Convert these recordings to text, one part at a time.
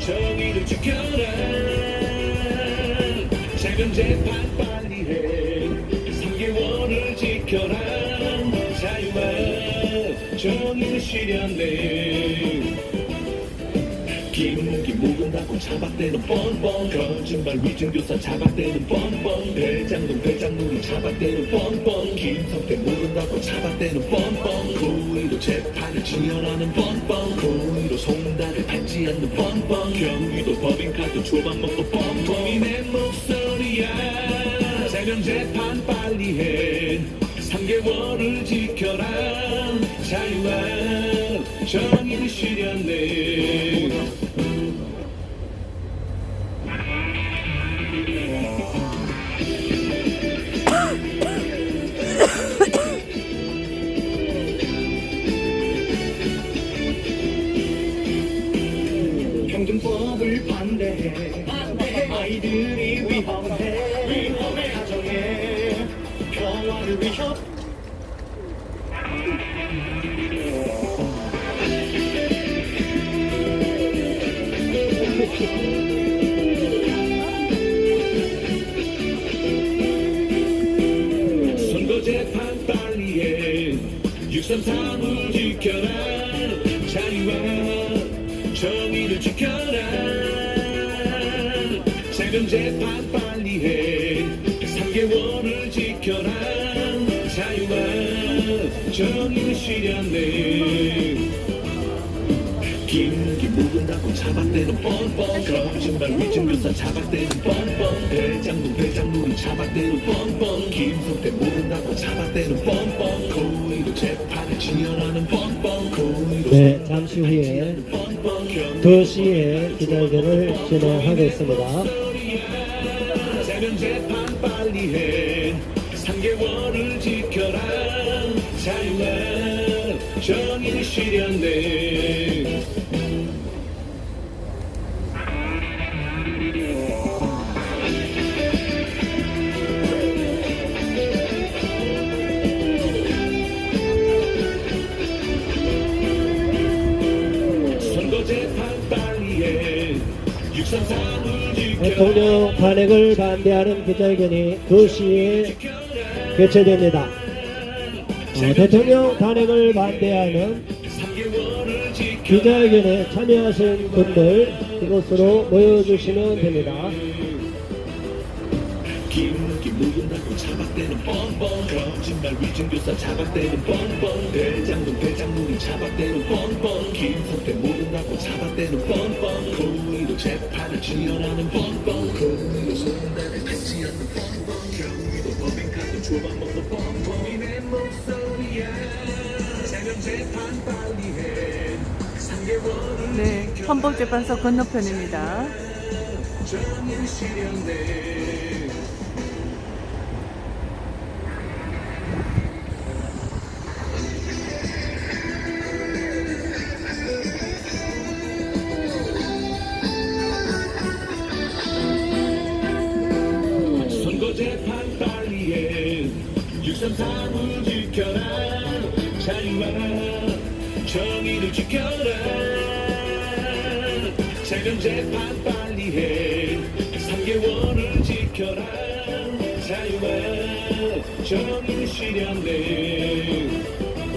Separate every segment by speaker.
Speaker 1: 정의를 지켜라. 자명 재판 빨리 해. 3개월을 지켜라. 자유와 정의를 실현해. 김무기 묵은다고 차박대는 뻔뻔. 거짓말 위증교사 차박대는 뻔뻔. 대장동이 차박대는 뻔뻔. 김성태 묵은다고 차박대는 뻔뻔. 고의로 재판을 지연하는 뻔뻔. 고의로 송달을 받지 않는 뻔뻔. 경기도 법인카드 초밥 먹고 뻔뻔. 이 내 목소리야. 자명 재판 빨리 해. 3개월을 지켜라. 자유와 정의를 실현해.
Speaker 2: 평등법을 반대해. 아이들이 위험해. 가정의 평화를 위협.
Speaker 1: 선거 재판 빨리 해. 633을 지켜라. 자유와 정의를 지켜라. 자명 재판 빨리 해. 3개월을 지켜라. 자유와 정의를 실현해. 김무기 묵은다고 차박대는 뻔뻔. 거짓말 위증교사 차박대는 뻔뻔. 대장동이 차박대는 뻔뻔. 김성태 묵은다고 차박대는 뻔뻔. 고의로 재판을 지연하는 뻔뻔. 고의로
Speaker 3: 네, 잠시 후에 2시에 기자회견을 진행하겠습니다.
Speaker 1: 자명 재판 빨리 해. 3개월을 지켜라. 자유와 정의를 실현해. 선거 재판 빨리 해. 633을 지켜라.
Speaker 3: 대통령 탄핵을 반대하는 기자회견이 2시에 개최됩니다. 대통령 탄핵을 반대하는 기자회견에 참여하신 분들 이곳으로 모여주시면 됩니다.
Speaker 1: 김무기 묵은다고 차박대는 뻔뻔. 거짓말 위증교사 차박대는 뻔뻔. 대장동이 차박대는 뻔뻔. 김성태 묵은다고 차박대는 뻔뻔. 고의로 재판을 지연하는 뻔뻔. 고의로 송달을 받지 않는 뻔뻔. 경기도 법인카드 초밥 먹고 뻔뻔. 이 내 목소리야. 자명 재판 빨리 해. 3개월을
Speaker 4: 네, 헌법재판소 건너편입니다.
Speaker 1: 정의를 실현해. 선거 재판 빨리 해. 633을 지켜라. 자유와 정의를 지켜라. 자명 재판 빨리 해. 3개월을 지켜라. 자유와 정의를 실현해.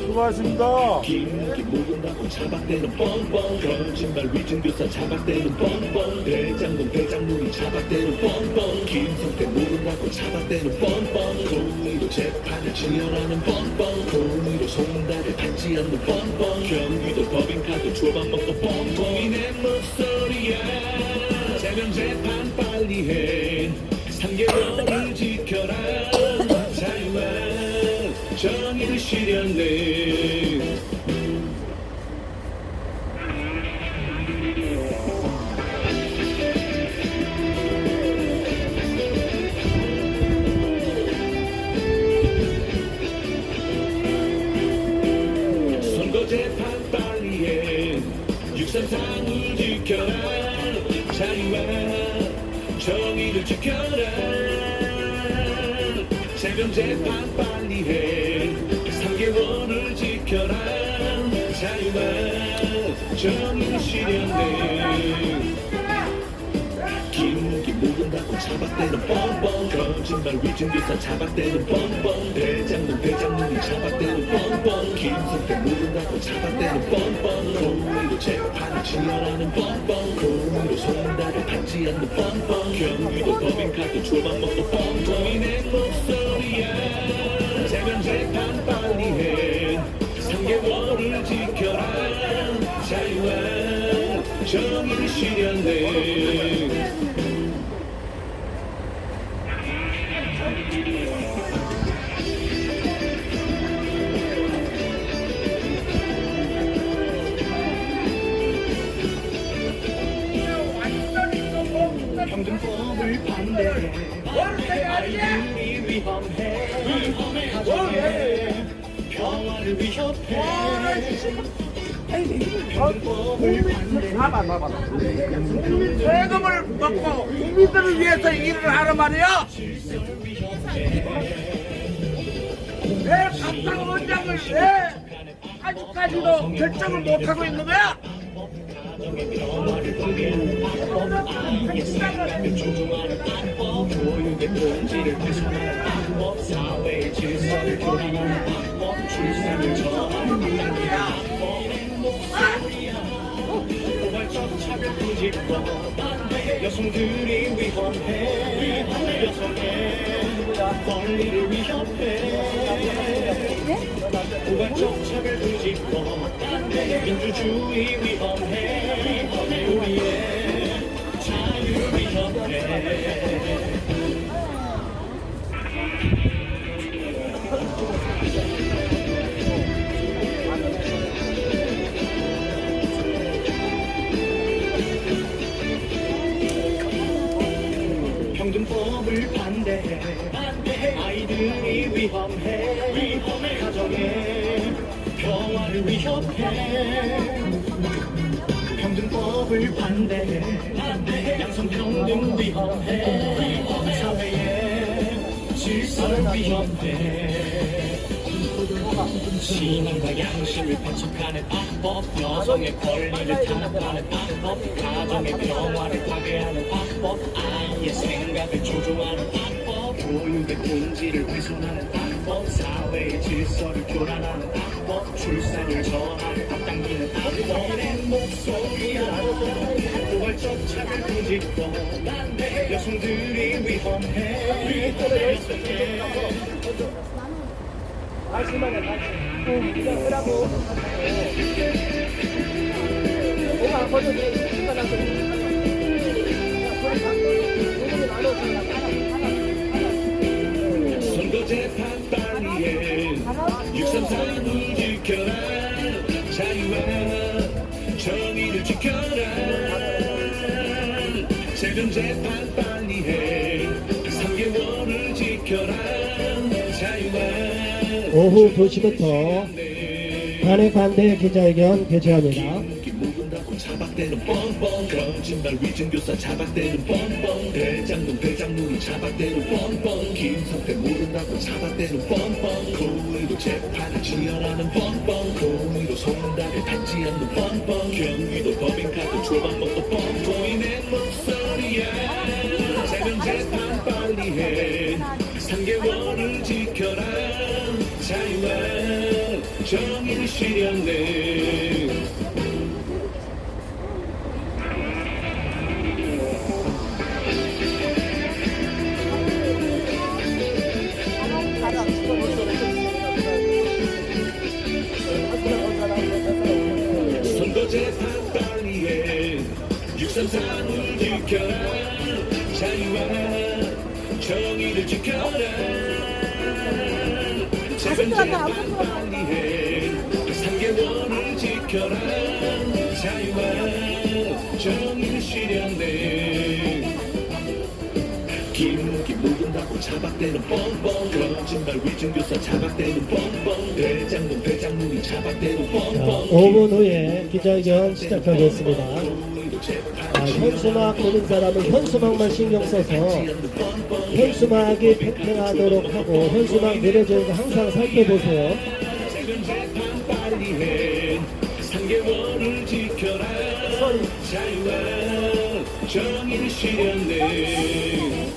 Speaker 2: 수고하셨습니다.
Speaker 1: 김무기 묵은다고 차박대는 뻔뻔. 거짓말 위증교사 차박대는 뻔뻔. 대장동이 차박대는 뻔뻔. 김성태 묵은다고 차박대는 뻔뻔. 고의로 재판을 지연하는 뻔뻔. 고의로 송달을 받지 않는 뻔뻔. 경기도 법인카드 초밥 먹고 뻔뻔. 이 내 목소리야. 자명 재판 빨리 해. 3개월을 지켜라. 자유와 정의를 실현해. 선거 재판 빨리 해. 633을 지켜라. 자유와 정의를 지켜라. 자명 재판 빨리 해. 3개월을 지켜라. 자유와 정의를 실현해. 잡아대는 뻔뻔 거짓말 위증교사 잡아대는 뻔뻔 대장동이 잡아대는 뻔뻔 김성태 모른다고 잡아대는 뻔뻔 고의로 재판을 지어라는 뻔뻔 고의로 손다를 받지 않는 뻔뻔 경기도 법인카드 초밥 먹고 뻔뻔이 내 목소리야 재면 재판 빨리 해 3개월을 지켜라 자유와 정의를 실현해
Speaker 2: 평등법을 반대해 아이들이 위험해 가정의 평화를 위협해 평등법을 반대해
Speaker 5: 세금을 먹고 국민들을 위해서 일을 하란 말이야. 왜 박상 원장을 왜 아직까지도 결정을 못하고 있는 거야?
Speaker 1: 교육의 본질을 훼손하는 방법 사회의 질서를 교란하는 방법 출산을 저하는 방법 포괄적 차별 금지법 여성들이 위험해 여성의 권리를 위협해 포괄적 차별 금지법 민주주의 위험해 우리의 자유를 위협해 평등법을 반대해 아이들이 위험해 가정의 평화를 위협해 평등법을 반대해 양성평등 위험해 사회의 질서를 위협해 신앙과 양심을 배척하는 악법 여성의 권리를 탄압하는 악법 가정의 평화를 파괴하는 악법 아이의 생각을 조종하는 악법 교육의 본질을 훼손하는 악법 사회의 질서를 교란하는 악법 출산을 저하를 앞당기는 악법 내 목소리야 포괄적 차별 금지법 여성들이 위험해
Speaker 3: 말씀하네, 그냥 하라고. 뭐가 안 커도 돼. 시간하고.
Speaker 1: 선거 재판 빨리 해 633을 지켜라 자유와 정의를 지켜라 세금 재판 빨리 해 3개월을 지켜라 자유와
Speaker 3: 오후 2시부터 탄핵 반대 기자회견 개최합니다.
Speaker 1: 모른다고 잡아대는 뻔뻔 거짓말 위증교사 잡아대는 뻔뻔 대장동이 잡아대는 뻔뻔 김성태 모른다고 잡아대는 뻔뻔 고의로 재판을 지어라는 뻔뻔 고의로 손다를 닿지 않는 뻔뻔 경기도 법인카드 초밥 먹고 뻔뻔이 내 목소리야 재면 재판 빨리 해 3개월을 지켜라 자유와 정의를 실현해 선거 재판 빨리 해 633을 지켜라 자유와 정의를 지켜라 재판 재판 빨리 해 3개월을 지켜라 자유와 정의를 실현해 김묵이 모른다고 잡아대는 뻔뻔 거짓말 위증교사 잡아대는 뻔뻔 대장동이 잡아대는 뻔뻔
Speaker 3: 5분 후에 기자회견 시작하겠습니다. 현수막 보는 사람은 현수막만 신경 써서 현수막이 팽팽하도록 하고 현수막 내려지는 거 항상 살펴보세요.
Speaker 1: 세금 재판 빨리 해 3개월을 지켜라 자유와 정의를 실현해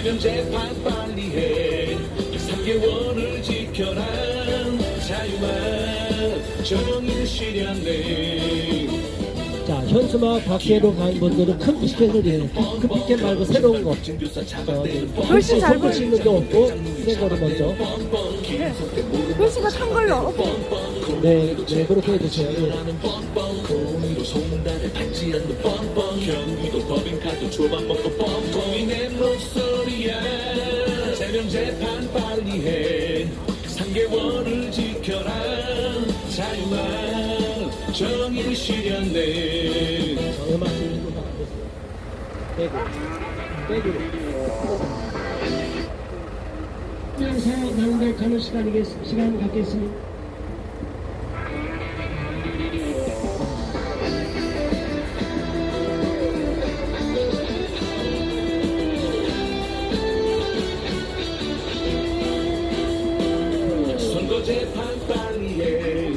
Speaker 1: 세면 재판 빨리 해 3개월을 지켜라 자유와 정의를 실현해.
Speaker 3: 자, 현수막 밖으로 간 분들은 큰 피켓을 큰 피켓 말고 새로운 거.
Speaker 4: 글씨 잘
Speaker 3: 글씨 있는 게 없고 새 거를 먼저.
Speaker 4: 글씨가 탄 걸로.
Speaker 3: 네, 네 그렇게 해주세요. 예.
Speaker 1: 공의로 송달을 받지 않는 뻔뻔 경기도 법인카드 초밥 먹고 뻔뻔이 내 목소리야. 세명 재판 빨리 해 3개월을 지켜라 자유와 정의를 실현해.
Speaker 3: 음악 들리고 빼고 빼기로. 그래서 나눈 가는 시간 갖겠습니다.
Speaker 1: 선거 재판 빨리 해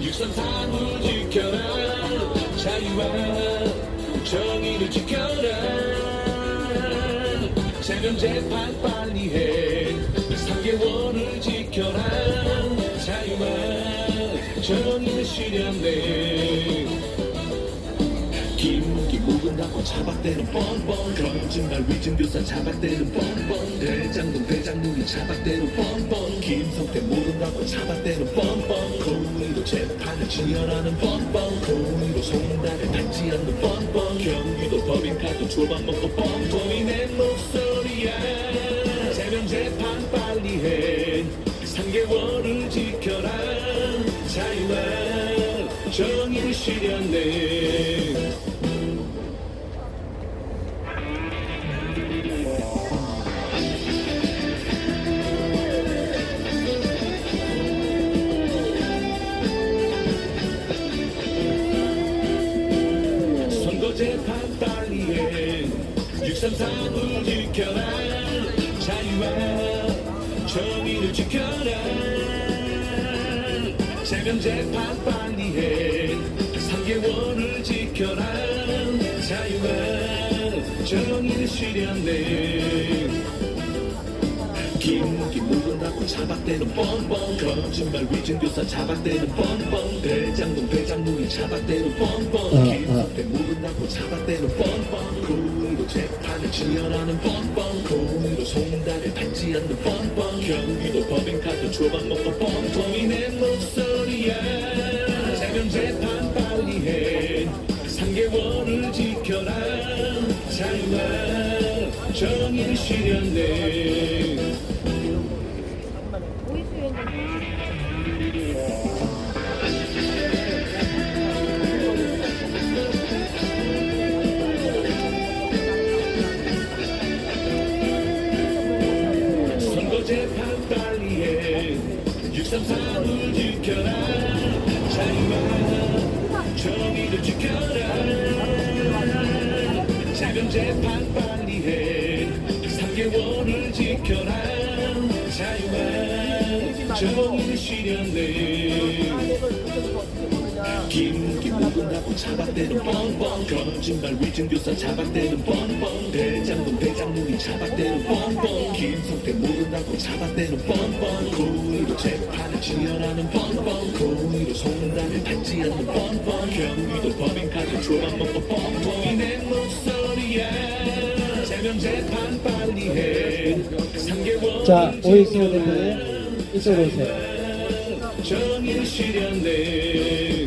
Speaker 1: 633을 지켜라 자유와 정의를 지켜라. 세면 재판 빨리 해 3개월을 지켜라 자유와 정의를 실현해. 김기 묵은다고 차박대는 뻔뻔 거짓말 위증교사 차박대는 뻔뻔 대장동 대장놀이 차박대는 뻔뻔 김성태 모른다고 차박대는 뻔뻔 고의로 재판을 지연하는 뻔뻔 고의로 송달을 받지 않는 뻔뻔 경기도 법인카드 초밥 먹고 뻔뻔이 내 목소리야. 세면 재판 빨리 해 3개월을 지켜라 자유와 정의를 실현해. 선거 재판 빨리 해 633을 지켜라 자유와 정의를 지켜라. 세면 재판 빨리 해 3개월을 지켜라 자유와 정의를 실현해. 김기 묵은다고 차박대는 뻔뻔 거짓말 위증교사 차박대는 뻔뻔 대장동 대장놀이 차박대는 뻔뻔 김성태 묵은다고 차박대는 뻔뻔 고의로 재판을 지연하는 뻔뻔 고의로 송달을 받지 않는 뻔뻔 경기도 법인카드 초밥 먹고 뻔뻔이 내 목소리야. 세면 재판 빨리 해 3개월을 지켜라 자유와 정의를 실현해. 선거 재판 빨리 해 633을 지켜라 자유와 정의를 지켜라. 세면 재판 빨리 해 3개월을 지켜라 자유와 정의를 실현해. 김기 묵은다고 차박대는 뻔뻔 거짓말 위증교사 차박대는 뻔뻔 대장동 대장놀이 차박대는 뻔뻔 김성태 모른다고 차박대는 뻔뻔 고의로 재판을 지연하는 뻔뻔 고의로 송달을 받지 않는 뻔뻔 경기도 법인카드 초밥 먹고 뻔뻔이 내 목소리야. 세면 재판 빨리 해 3개월
Speaker 3: 자, 오이스 대표님 이쪽으로 오세요.
Speaker 1: 정의를 실현해.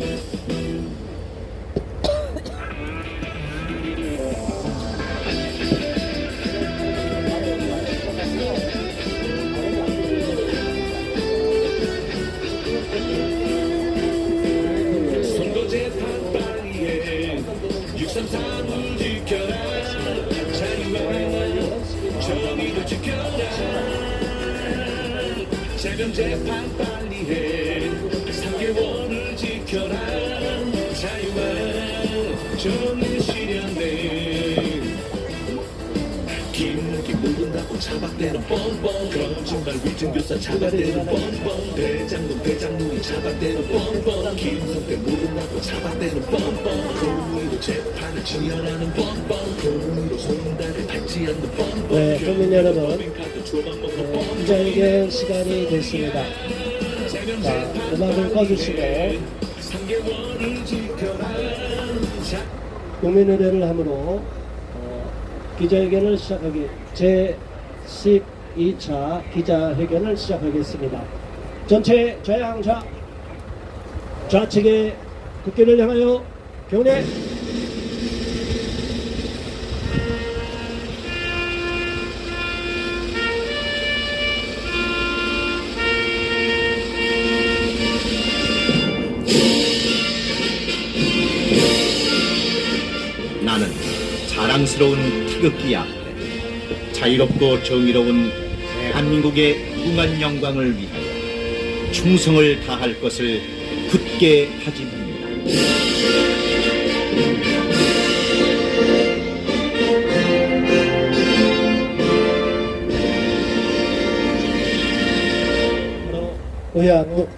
Speaker 1: 선거 재판 빨리 해 633을 지켜라 자유와 정의를 지켜라. 세면 재판 빨리 해 3개월을 지켜라 자유와 정의를 실현해. 김기 묵은다고 모른다고 잡아대는 뻔뻔 거짓말 위증교사 잡아대는 뻔뻔 대장동이 잡아대는 뻔뻔 김성태 모른다고 잡아대는 뻔뻔 고의로 재판을 지연하는 뻔뻔 고의로 손달을 밟지 않는 뻔뻔
Speaker 3: 네, 국민 여러분,
Speaker 1: 카드 조각 먹는 뻔뻔
Speaker 3: 기자회견 시간이 됐습니다. 자, 음악을 꺼주시고 국민 의례를 함으로 기자회견을 시작하기 제12차 기자회견을 시작하겠습니다. 전체 좌양좌 좌측의 국기를 향하여 경례.
Speaker 6: 나는 자랑스러운 태극기 앞에 자유롭고 정의로운 대한민국의 무궁한 영광을 위하여 충성을 다할 것을 굳게 다짐합니다.
Speaker 3: 바로 의안국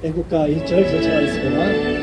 Speaker 3: 애국가 1절 제출하겠습니다.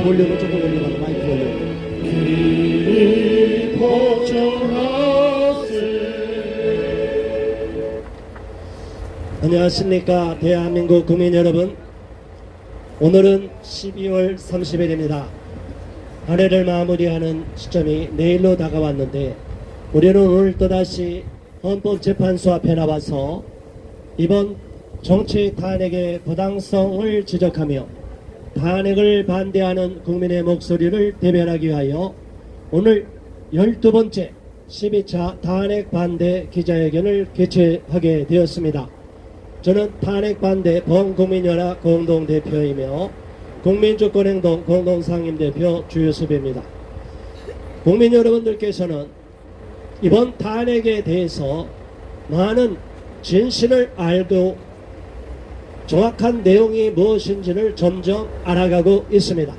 Speaker 3: 볼륨을 조금 올려봐도 마이크 볼륨. 안녕하십니까 대한민국 국민 여러분. 오늘은 12월 30일입니다. 한 해를 마무리하는 시점이 내일로 다가왔는데 우리는 오늘 또다시 헌법재판소 앞에 나와서 이번 정치 탄핵의 부당성을 지적하며 탄핵을 반대하는 국민의 목소리를 대변하기 위하여 오늘 12번째 12차 탄핵 반대 기자회견을 개최하게 되었습니다. 저는 탄핵 반대 범국민연합 공동대표이며 국민주권행동 공동상임대표 주유섭입니다. 국민 여러분들께서는 이번 탄핵에 대해서 많은 진실을 알고 정확한 내용이 무엇인지를 점점 알아가고 있습니다.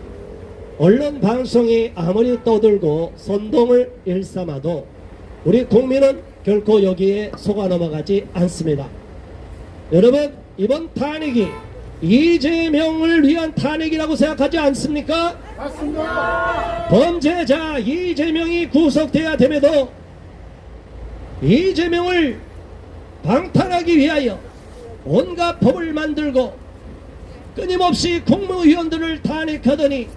Speaker 3: 언론 방송이 아무리 떠들고 선동을 일삼아도 우리 국민은 결코 여기에 속아 넘어가지 않습니다. 여러분, 이번 탄핵이 이재명을 위한 탄핵이라고 생각하지 않습니까? 맞습니다. 범죄자 이재명이 구속돼야 됨에도 이재명을 방탄하기 위하여 온갖 법을 만들고 끊임없이 국무위원들을 탄핵하더니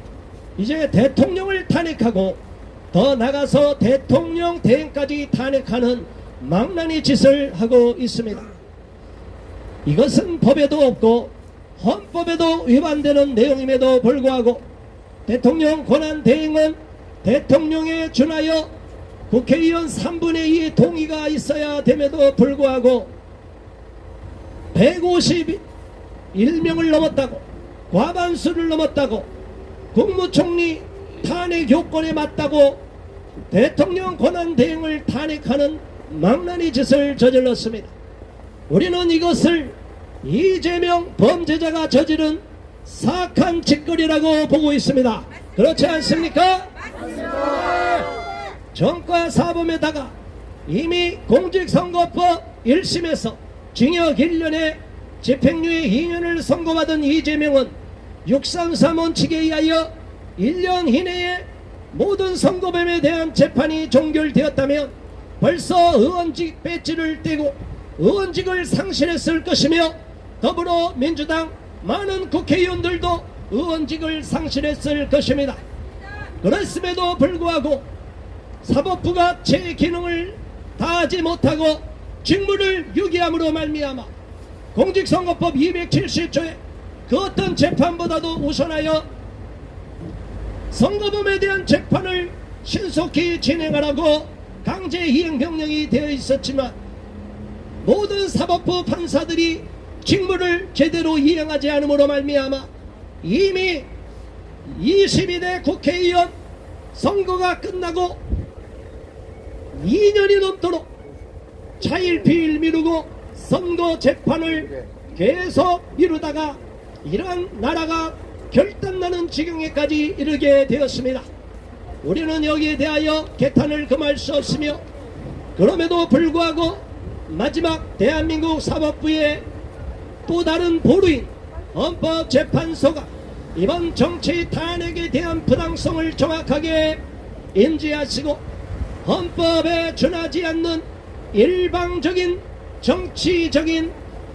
Speaker 3: 이제 대통령을 탄핵하고 더 나가서 대통령 대행까지 탄핵하는 망나니 짓을 하고 있습니다. 이것은 법에도 없고 헌법에도 위반되는 내용임에도 불구하고 대통령 권한 대행은 대통령에 준하여 국회의원 3분의 2의 동의가 있어야 됨에도 불구하고 151명을 넘었다고, 과반수를 넘었다고, 국무총리 탄핵 요건에 맞다고 대통령 권한 대행을 탄핵하는 망나니 짓을 저질렀습니다. 우리는 이것을 이재명 범죄자가 저지른 사악한 짓거리라고 보고 있습니다. 그렇지 않습니까? 정과 사범에다가 이미 공직선거법 1심에서 징역 1년에 집행유예 2년을 선고받은 이재명은 633 원칙에 의하여 1년 이내에 모든 선거범에 대한 재판이 종결되었다면 벌써 의원직 배지를 떼고 의원직을 상실했을 것이며 더불어민주당 많은 국회의원들도 의원직을 상실했을 것입니다. 그랬음에도 불구하고 사법부가 제 기능을 다하지 못하고 직무를 유기함으로 말미암아 공직선거법 270조에 그 어떤 재판보다도 우선하여 선거범에 대한 재판을 신속히 진행하라고 강제이행 명령이 되어 있었지만 모든 사법부 판사들이 직무를 제대로 이행하지 않음으로 말미암아 이미 22대 국회의원 선거가 끝나고 2년이 넘도록 차일피일 미루고 선거 재판을 계속 미루다가 이러한 나라가 결단나는 지경에까지 이르게 되었습니다. 우리는 여기에 대하여 개탄을 금할 수 없으며 그럼에도 불구하고 마지막 대한민국 사법부의 또 다른 보루인 헌법재판소가 이번 정치 탄핵에 대한 부당성을 정확하게 인지하시고 헌법에 준하지 않는 일방적인 정치적인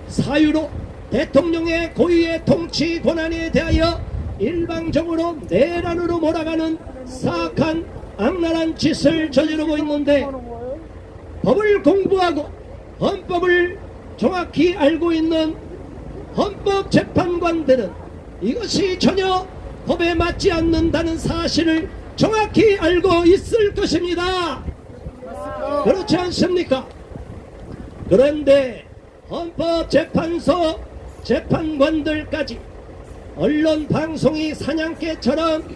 Speaker 3: 사유로 대통령의 고유의 통치 권한에 대하여 일방적으로 내란으로 몰아가는 사악한 악랄한 짓을 저지르고 있는데 법을 공부하고 헌법을 정확히 알고 있는 헌법재판관들은 이것이 전혀 법에 맞지 않는다는 사실을 정확히 알고 있을 것입니다. 그렇지 않습니까? 그런데 헌법재판소 재판관들까지 언론 방송이 사냥개처럼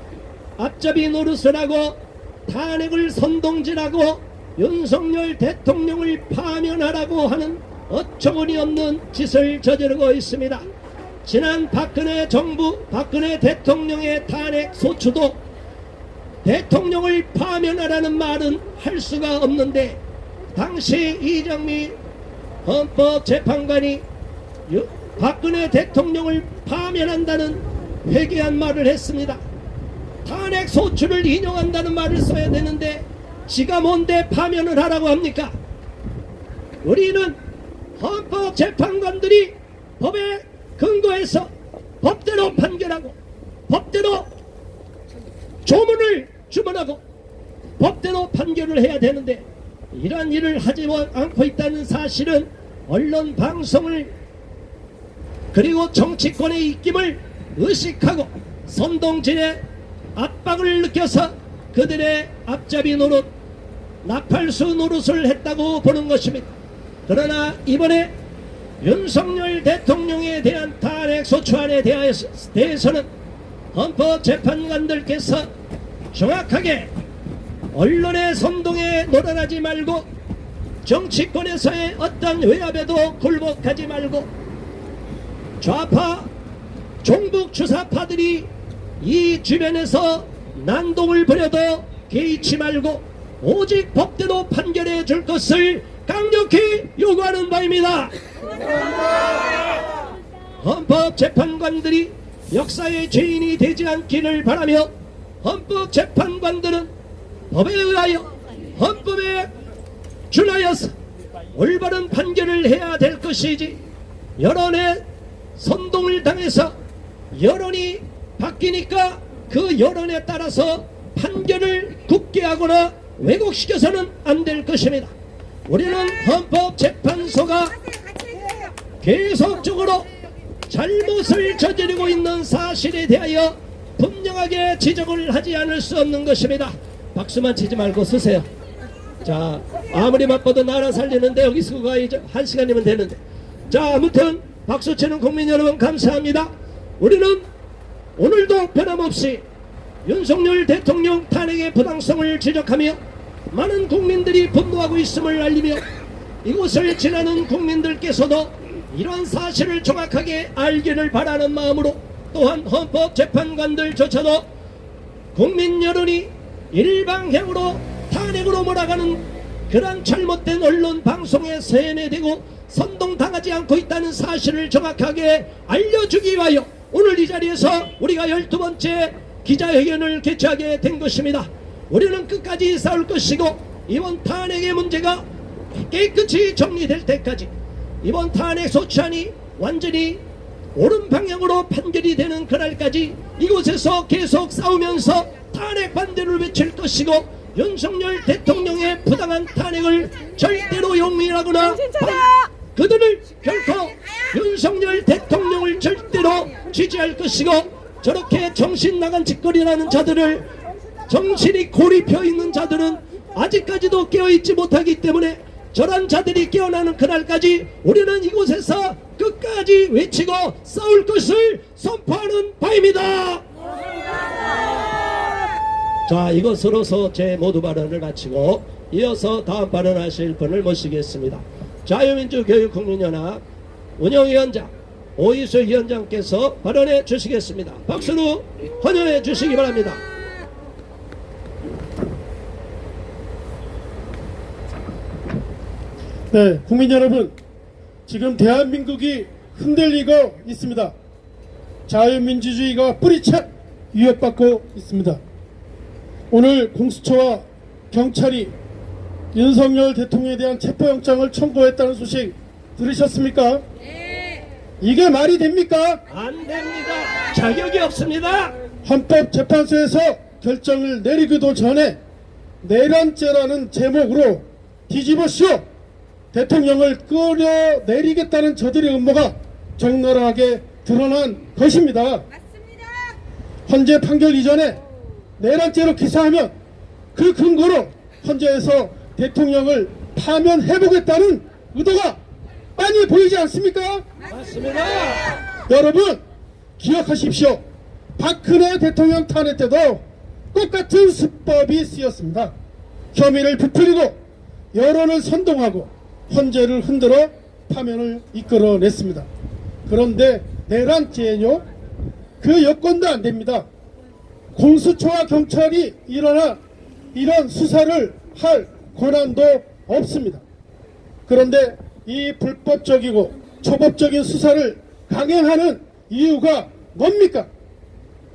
Speaker 3: 앞잡이 노릇을 하고 탄핵을 선동질하고 윤석열 대통령을 파면하라고 하는 어처구니 없는 짓을 저지르고 있습니다. 지난 박근혜 정부, 박근혜 대통령의 탄핵 소추도 대통령을 파면하라는 말은 할 수가 없는데 당시 이정미 헌법재판관이 박근혜 대통령을 파면한다는 회개한 말을 했습니다. 탄핵 소추를 인용한다는 말을 써야 되는데 지가 뭔데 파면을 하라고 합니까? 우리는 헌법재판관들이 법에 근거해서 법대로 판결하고 법대로 조문을 주문하고 법대로 판결을 해야 되는데 이러한 일을 하지 않고 있다는 사실은 언론 방송을 그리고 정치권의 입김을 의식하고 선동질의 압박을 느껴서 그들의 앞잡이 노릇 나팔수 노릇을 했다고 보는 것입니다. 그러나 이번에 윤석열 대통령에 대한 탄핵 소추안에 대해서는 헌법재판관들께서 정확하게 언론의 선동에 놀아나지 말고 정치권에서의 어떤 외압에도 굴복하지 말고 좌파 종북 주사파들이 이 주변에서 난동을 부려도 개의치 말고 오직 법대로 판결해 줄 것을 강력히 요구하는 바입니다. 헌법재판관들이 역사의 죄인이 되지 않기를 바라며 헌법재판관들은 법에 의하여 헌법에 준하여서 올바른 판결을 해야 될 것이지 여론의 선동을 당해서 여론이 바뀌니까 그 여론에 따라서 판결을 굳게 하거나 왜곡시켜서는 안 될 것입니다. 우리는 헌법재판소가 계속적으로 잘못을 저지르고 있는 사실에 대하여 분명하게 지적을 하지 않을 수 없는 것입니다. 박수만 치지 말고 쓰세요. 자, 아무리 바빠도 나라 살리는데 여기 서가 이제 1시간이면 되는데. 자, 아무튼 박수 치는 국민 여러분 감사합니다. 우리는 오늘도 변함없이 윤석열 대통령 탄핵의 부당성을 지적하며 많은 국민들이 분노하고 있음을 알리며 이곳을 지나는 국민들께서도 이러한 사실을 정확하게 알기를 바라는 마음으로 또한 헌법재판관들조차도 국민 여론이 일방향으로 탄핵으로 몰아가는 그러한 잘못된 언론 방송에 세뇌되고 선동당하지 않고 있다는 사실을 정확하게 알려주기 위하여 오늘 이 자리에서 우리가 12번째 기자회견을 개최하게 된 것입니다. 우리는 끝까지 싸울 것이고 이번 탄핵의 문제가 깨끗이 정리될 때까지 이번 탄핵 소추안이 완전히 옳은 방향으로 판결이 되는 그날까지 이곳에서 계속 싸우면서 탄핵 반대를 외칠 것이고 윤석열 대통령의 부당한 탄핵을 절대로 용인하거나 그들을 결코 윤석열 대통령을 절대로 지지할 것이고 저렇게 정신 나간 짓거리라는 자들을 정신이 고립해 있는 자들은 아직까지도 깨어있지 못하기 때문에 저런 자들이 깨어나는 그날까지 우리는 이곳에서 끝까지 외치고 싸울 것을 선포하는 바입니다. 자, 이것으로서 제 모두 발언을 마치고 이어서 다음 발언하실 분을 모시겠습니다. 자유민주교육국민연합 운영위원장 오이수 위원장께서 발언해 주시겠습니다. 박수로 환영해 주시기 바랍니다.
Speaker 7: 네, 국민 여러분, 지금 대한민국이 흔들리고 있습니다. 자유민주주의가 뿌리채 위협받고 있습니다. 오늘 공수처와 경찰이 윤석열 대통령에 대한 체포영장을 청구했다는 소식 들으셨습니까? 네. 이게 말이 됩니까?
Speaker 3: 안 됩니다. 자격이 없습니다.
Speaker 7: 헌법재판소에서 결정을 내리기도 전에 내란죄라는 제목으로 뒤집어씌워 대통령을 끌어내리겠다는 저들의 음모가 적나라하게 드러난 것입니다.
Speaker 4: 맞습니다.
Speaker 7: 헌재 판결 이전에 내란죄로 기사하면 그 근거로 헌재에서 대통령을 파면해보겠다는 의도가 빤히 보이지 않습니까?
Speaker 3: 맞습니다.
Speaker 7: 여러분 기억하십시오. 박근혜 대통령 탄핵 때도 똑같은 수법이 쓰였습니다. 혐의를 부풀리고 여론을 선동하고 헌재를 흔들어 파면을 이끌어냈습니다. 그런데 내란죄는요, 그 여건도 안 됩니다. 공수처와 경찰이 이런 수사를 할 권한도 없습니다. 그런데 이 불법적이고 초법적인 수사를 강행하는 이유가 뭡니까?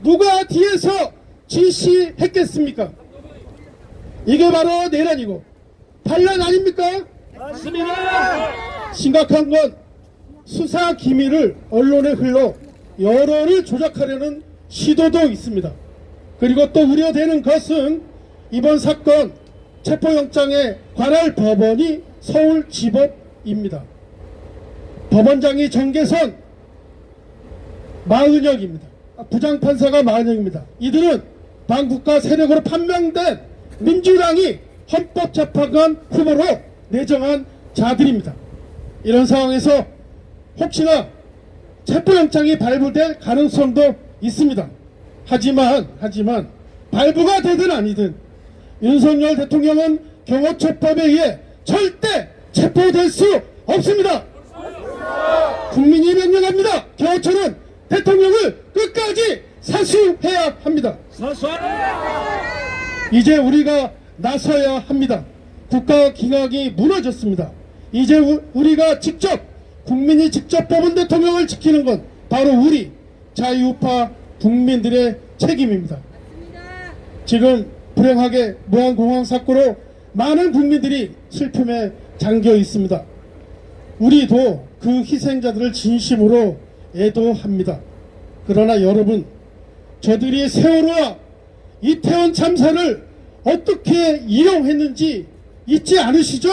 Speaker 7: 누가 뒤에서 지시했겠습니까? 이게 바로 내란이고 반란 아닙니까?
Speaker 3: 맞습니다.
Speaker 7: 심각한 건 수사 기밀을 언론에 흘러 여론을 조작하려는 시도도 있습니다. 그리고 또 우려되는 것은 이번 사건 체포영장에 관할 법원이 서울지법입니다. 법원장이 정계선 마은혁입니다. 부장판사가 마은혁입니다. 이들은 반국가 세력으로 판명된 민주당이 헌법재판관 후보로 내정한 자들입니다. 이런 상황에서 혹시나 체포영장이 발부될 가능성도 있습니다. 하지만 발부가 되든 아니든 윤석열 대통령은 경호처법에 의해 절대 체포될 수 없습니다. 국민이 명령합니다. 경호처는 대통령을 끝까지 사수해야 합니다. 이제 우리가 나서야 합니다. 국가 기강이 무너졌습니다. 이제 우리가 직접 국민이 직접 뽑은 대통령을 지키는 건 바로 우리 자유우파 국민들의 책임입니다. 지금 불행하게 무안공항 사고로 많은 국민들이 슬픔에 잠겨 있습니다. 우리도 그 희생자들을 진심으로 애도합니다. 그러나 여러분, 저들이 세월호와 이태원 참사를 어떻게 이용했는지 잊지 않으시죠?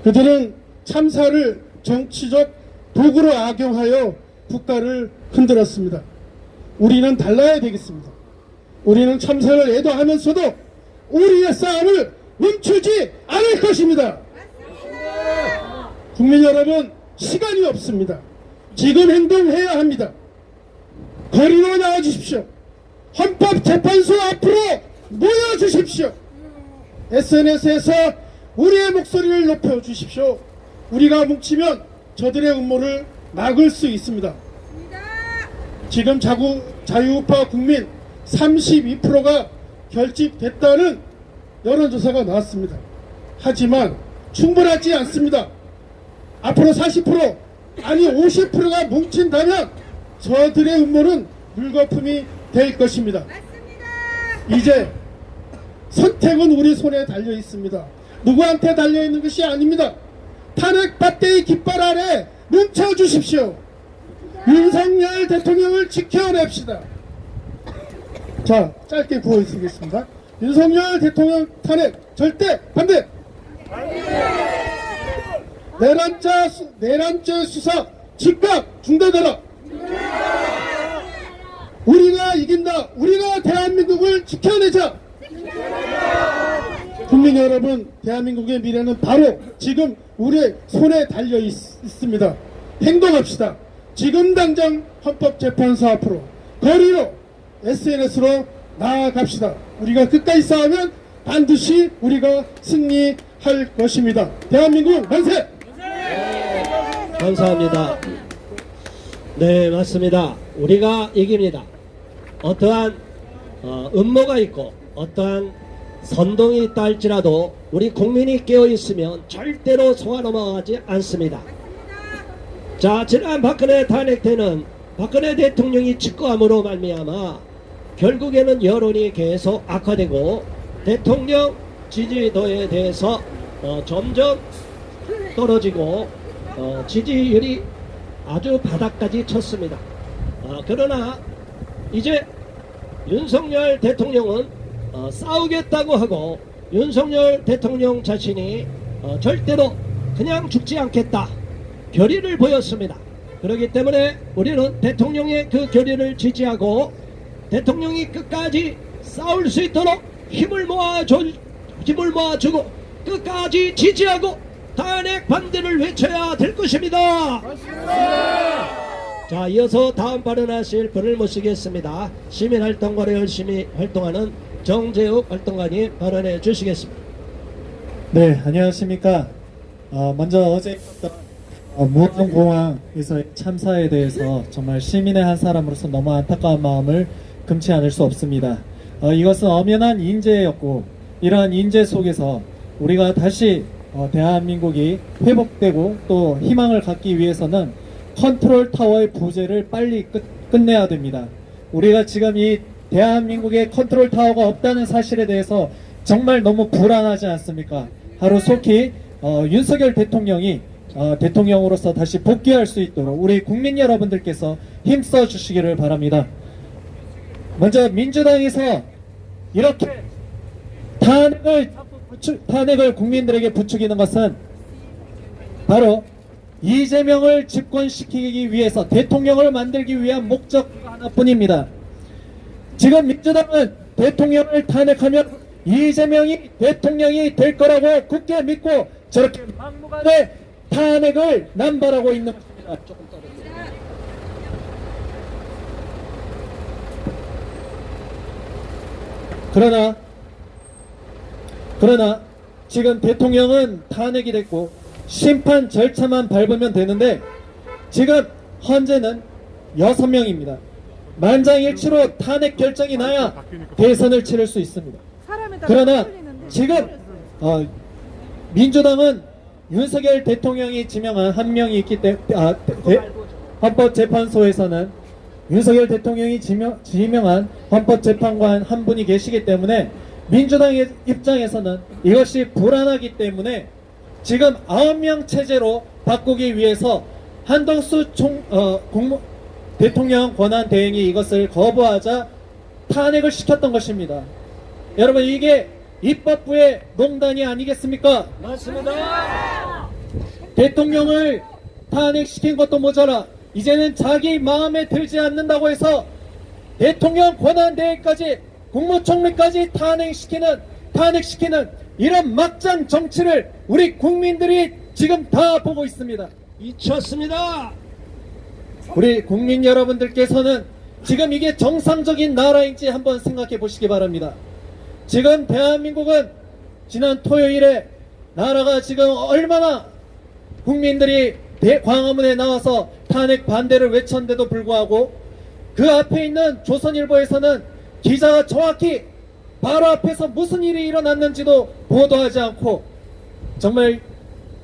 Speaker 7: 그들은 참사를 정치적 도구로 악용하여 국가를 흔들었습니다. 우리는 달라야 되겠습니다. 우리는 참사를 애도하면서도 우리의 싸움을 멈추지 않을 것입니다. 국민 여러분, 시간이 없습니다. 지금 행동해야 합니다. 거리로 나와주십시오. 헌법재판소 앞으로 모여주십시오. SNS에서 우리의 목소리를 높여주십시오. 우리가 뭉치면 저들의 음모를 막을 수 있습니다. 지금 자유우파 국민 32%가 결집됐다는 여론조사가 나왔습니다. 하지만 충분하지 않습니다. 앞으로 40% 아니 50%가 뭉친다면 저들의 음모는 물거품이 될 것입니다. 이제 선택은 우리 손에 달려 있습니다. 누구한테 달려 있는 것이 아닙니다. 탄핵 받대의 깃발 아래 뭉쳐주십시오. 윤석열 대통령을 지켜냅시다. 자, 짧게 구호드리겠습니다. 윤석열 대통령 탄핵 절대 반대! 내란죄 수사 즉각 중단하라! 우리가 이긴다! 우리가 대한민국을 지켜내자! 국민 여러분, 대한민국의 미래는 바로 지금 우리의 손에 달려 있습니다. 행동합시다. 지금 당장 헌법재판소 앞으로, 거리로, SNS로 나아갑시다. 우리가 끝까지 싸우면 반드시 우리가 승리할 것입니다. 대한민국 만세!
Speaker 3: 감사합니다. 네, 맞습니다. 우리가 이깁니다. 어떠한 음모가 있고 어떠한 선동이 있다 할지라도 우리 국민이 깨어있으면 절대로 속아 넘어가지 않습니다. 자, 지난 박근혜 탄핵 때는 박근혜 대통령이 직거함으로 말미암아 결국에는 여론이 계속 악화되고 대통령 지지도에 대해서 점점 떨어지고 지지율이 아주 바닥까지 쳤습니다. 그러나 이제 윤석열 대통령은 싸우겠다고 하고 윤석열 대통령 자신이 절대로 그냥 죽지 않겠다 결의를 보였습니다. 그렇기 때문에 우리는 대통령의 그 결의를 지지하고 대통령이 끝까지 싸울 수 있도록 힘을 모아주고 끝까지 지지하고 탄핵 반대를 외쳐야 될 것입니다. 자, 이어서 다음 발언하실 분을 모시겠습니다. 시민활동가로 열심히 활동하는 정재욱 활동가님 발언해 주시겠습니다.
Speaker 8: 네, 안녕하십니까. 먼저 어제 있었던 무안공항에서의 참사에 대해서 정말 시민의 한 사람으로서 너무 안타까운 마음을 금치 않을 수 없습니다. 이것은 엄연한 인재였고 이러한 인재 속에서 우리가 다시 대한민국이 회복되고 또 희망을 갖기 위해서는 컨트롤 타워의 부재를 빨리 끝내야 됩니다. 우리가 지금 이 대한민국에 컨트롤 타워가 없다는 사실에 대해서 정말 너무 불안하지 않습니까? 하루속히 윤석열 대통령이 대통령으로서 다시 복귀할 수 있도록 우리 국민 여러분들께서 힘써 주시기를 바랍니다. 먼저 민주당에서 이렇게 탄핵을 국민들에게 부추기는 것은 바로 이재명을 집권시키기 위해서 대통령을 만들기 위한 목적 하나뿐입니다. 지금 민주당은 대통령을 탄핵하면 이재명이 대통령이 될 거라고 굳게 믿고 저렇게 막무가내 탄핵을 남발하고 있는 것입니다. 그러나 지금 대통령은 탄핵이 됐고 심판 절차만 밟으면 되는데 지금 현재는 6명입니다. 만장일치로 탄핵 결정이 나야 대선을 치를 수 있습니다. 그러나 지금 민주당은 윤석열 대통령이 지명한 한 명이 있기 때문에 헌법재판소에서는 윤석열 대통령이 지명한 헌법재판관 한 분이 계시기 때문에 민주당의 입장에서는 이것이 불안하기 때문에 지금 9명 체제로 바꾸기 위해서 한덕수 대통령 권한대행이 이것을 거부하자 탄핵을 시켰던 것입니다. 여러분, 이게 입법부의 농단이 아니겠습니까?
Speaker 3: 맞습니다.
Speaker 8: 대통령을 탄핵시킨 것도 모자라 이제는 자기 마음에 들지 않는다고 해서 대통령 권한대행까지 국무총리까지 탄핵시키는 이런 막장 정치를 우리 국민들이 지금 다 보고 있습니다.
Speaker 3: 미쳤습니다.
Speaker 8: 우리 국민 여러분들께서는 지금 이게 정상적인 나라인지 한번 생각해 보시기 바랍니다. 지금 대한민국은 지난 토요일에 나라가 지금 얼마나 국민들이 광화문에 나와서 탄핵 반대를 외쳤는데도 불구하고 그 앞에 있는 조선일보에서는 기자가 정확히 바로 앞에서 무슨 일이 일어났는지도 보도하지 않고 정말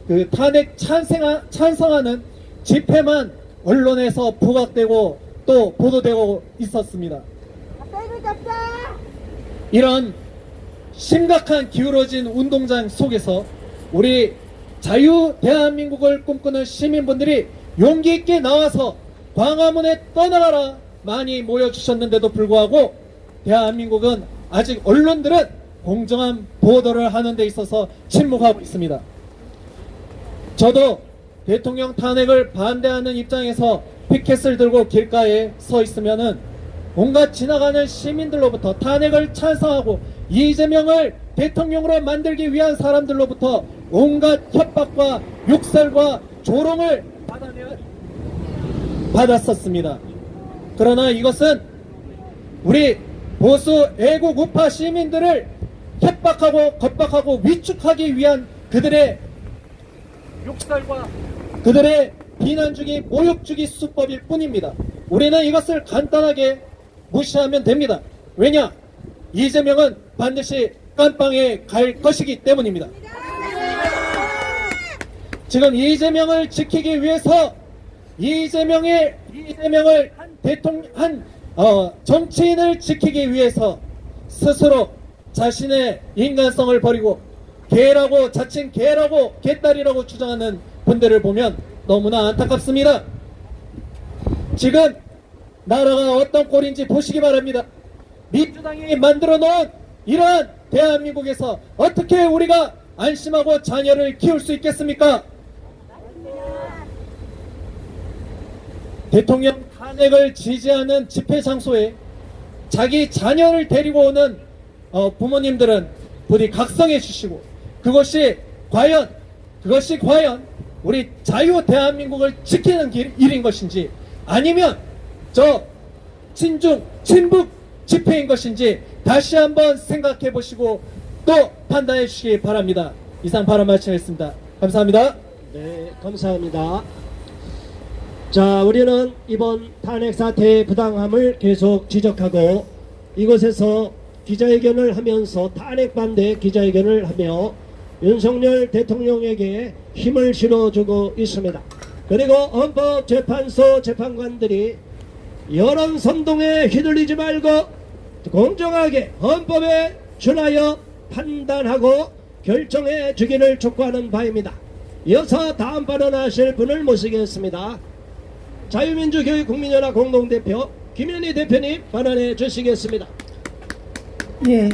Speaker 8: 그 탄핵 찬성하는 집회만 언론에서 부각되고 또 보도되고 있었습니다. 이런 심각한 기울어진 운동장 속에서 우리 자유 대한민국을 꿈꾸는 시민분들이 용기 있게 나와서 광화문에 떠나가라 많이 모여주셨는데도 불구하고 대한민국은 아직 언론들은 공정한 보도를 하는 데 있어서 침묵하고 있습니다. 저도 대통령 탄핵을 반대하는 입장에서 피켓을 들고 길가에 서 있으면은 온갖 지나가는 시민들로부터 탄핵을 찬성하고 이재명을 대통령으로 만들기 위한 사람들로부터 온갖 협박과 욕설과 조롱을 받았었습니다. 그러나 이것은 우리 보수 애국 우파 시민들을 협박하고 겁박하고 위축하기 위한 그들의 욕설과 그들의 비난주기 모욕주기 수법일 뿐입니다. 우리는 이것을 간단하게 무시하면 됩니다. 왜냐? 이재명은 반드시 깜빵에 갈 것이기 때문입니다. 지금 이재명을 지키기 위해서 이재명을 정치인을 지키기 위해서 스스로 자신의 인간성을 버리고 개라고 자칭 개라고 개딸이라고 주장하는 분들을 보면 너무나 안타깝습니다. 지금 나라가 어떤 꼴인지 보시기 바랍니다. 민주당이 만들어 놓은 이러한 대한민국에서 어떻게 우리가 안심하고 자녀를 키울 수 있겠습니까? 대통령 탄핵을 지지하는 집회 장소에 자기 자녀를 데리고 오는 부모님들은 부디 각성해 주시고 그것이 과연 우리 자유 대한민국을 지키는 일인 것인지 아니면 저 친북 집회인 것인지 다시 한번 생각해 보시고 또 판단해 주시기 바랍니다. 이상 발언 마치겠습니다. 감사합니다.
Speaker 3: 네, 감사합니다. 자, 우리는 이번 탄핵 사태의 부당함을 계속 지적하고 이곳에서 기자회견을 하면서 탄핵 반대 기자회견을 하며 윤석열 대통령에게 힘을 실어주고 있습니다. 그리고 헌법재판소 재판관들이 여론 선동에 휘둘리지 말고 공정하게 헌법에 준하여 판단하고 결정해 주기를 촉구하는 바입니다. 이어서 다음 발언하실 분을 모시겠습니다. 자유민주교육국민연합 공동대표 김현희 대표님 발언해 주시겠습니다.
Speaker 9: 예,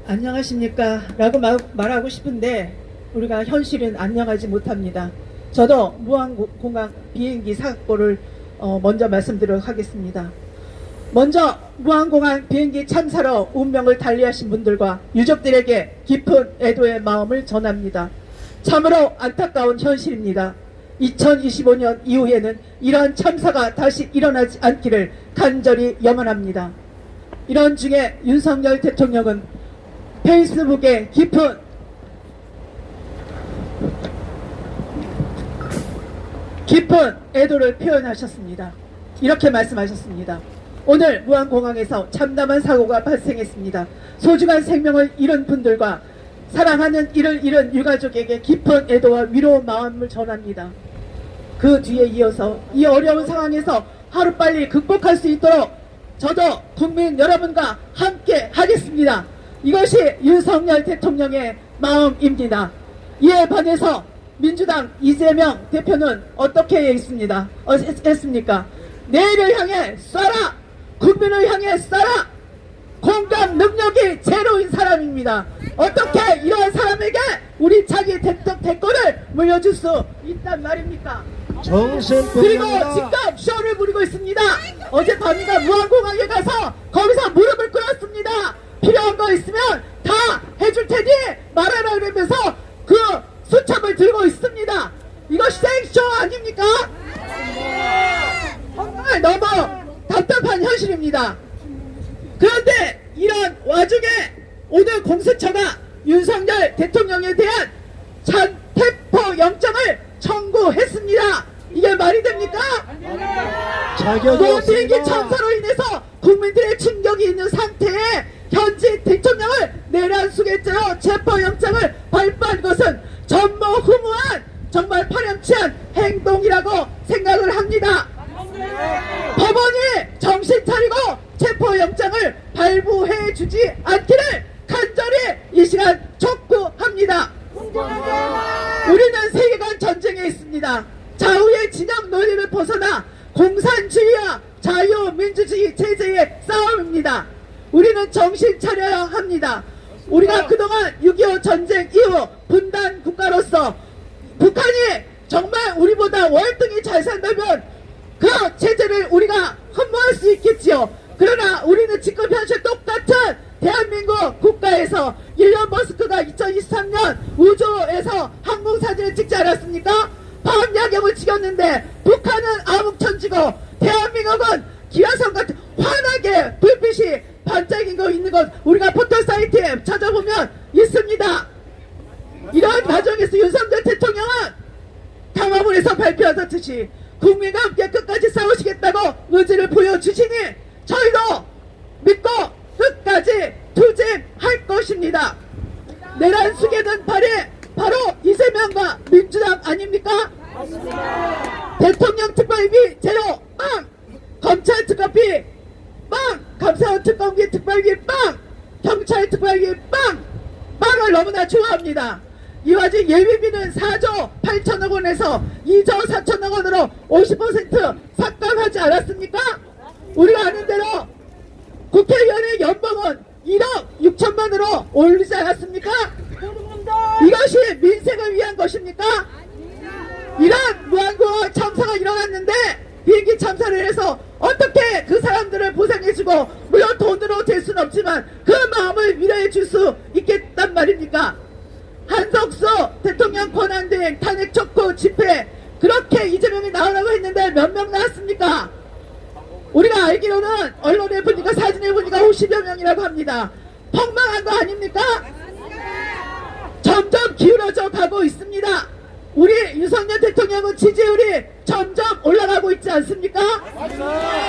Speaker 9: 안녕하십니까 라고 말하고 싶은데 우리가 현실은 안녕하지 못합니다. 저도 무한공항 비행기 사고를 먼저 말씀드리도록 하겠습니다. 먼저 무한공항 비행기 참사로 운명을 달리하신 분들과 유족들에게 깊은 애도의 마음을 전합니다. 참으로 안타까운 현실입니다. 2025년 이후에는 이러한 참사가 다시 일어나지 않기를 간절히 염원합니다. 이런 중에 윤석열 대통령은 페이스북에 깊은 애도를 표현하셨습니다. 이렇게 말씀하셨습니다. 오늘 무안공항에서 참담한 사고가 발생했습니다. 소중한 생명을 잃은 분들과 사랑하는 이를 잃은 유가족에게 깊은 애도와 위로의 마음을 전합니다. 그 뒤에 이어서 이 어려운 상황에서 하루빨리 극복할 수 있도록 저도 국민 여러분과 함께 하겠습니다. 이것이 윤석열 대통령의 마음입니다. 이에 반해서 민주당 이재명 대표는 어떻게 했습니까? 내일을 향해 쏴라! 국민을 향해 쏴라! 공감 능력이 제로인 사람입니다. 어떻게 이러한 사람에게 우리 자기 대권을 물려줄 수 있단 말입니까? 그리고 지금 쇼를 부리고 있습니다. 어젯밤인가 무안공항에 가서 거기서 무릎을 꿇었습니다. 필요한 거 있으면 다 해줄 테니 말하라 그러면서 그 수첩을 들고 있습니다. 이것이 생쇼 아닙니까? 정말 너무 답답한 현실입니다. 그런데 이런 와중에 오늘 공수처가 윤석열 대통령에 대한 체포 영장을 청구했습니다. 이게 말이 됩니까? 비행기 참사로 인해서 국민들의 충격이 있는 상태에 현지 대통령을 내란수개죄로 체포영장을 발부한 것은 전무후무한 정말 파렴치한 행동이라고 생각을 합니다. 법원이 정신 차리고 체포영장을 발부해 주지 않기를 간절히 이 시간 촉구합니다. 우리는 공산주의와 자유민주주의 체제의 싸움입니다. 우리는 정신 차려야 합니다. 우리가 그동안 6.25 전쟁 이후 분단 국가로서 북한이 정말 우리보다 월등히 잘 산다면 그 체제를 우리가 흠모할 수 있겠지요. 그러나 우리는 지금 현실 똑같은 대한민국 국가에서 일론 머스크가 2023년 우주에서 항공사진을 찍지 않았습니까? 밤야경을 찍었는데 북한은 암흑천지고 대한민국은 기화성 같은 환하게 불빛이 반짝이고 있는 것 우리가 포털 사이트에 찾아보면 있습니다. 이러한 과정에서 윤석열 대통령은 담화문에서 발표하듯이 국민과 함께 끝까지 싸우시겠다고 의지를 보여주시니 저희도 믿고 끝까지 투쟁할 것입니다. 내란 수계는 바로 이재명과 민주당 아닙니까? 대통령 특활비 제로 빵! 검찰 특활비 빵! 감사원 특검비 특활비 빵! 경찰 특활비 빵! 빵을 너무나 좋아합니다. 이 와중 예비비는 4조 8천억 원에서 2조 4천억 원으로 50% 삭감하지 않았습니까? 우리가 아는 대로 국회의원의 연봉은 1억 6천만으로 올리지 않았습니까? 이것이 민생을 위한 것입니까? 이런 무한공항 참사가 일어났는데 비행기 참사를 해서 어떻게 그 사람들을 보상해주고 물론 돈으로 될 수는 없지만 그 마음을 위로해 줄 수 있겠단 말입니까? 한덕수 대통령 권한대행 탄핵 촉구 집회 그렇게 이재명이 나오라고 했는데 몇 명 나왔습니까? 우리가 알기로는 언론에 보니까 사진에 보니까 50여 명이라고 합니다. 폭망한 거 아닙니까? 점점 기울어져 가고 있습니다. 우리 윤석열 대통령은 지지율이 점점 올라가고 있지 않습니까?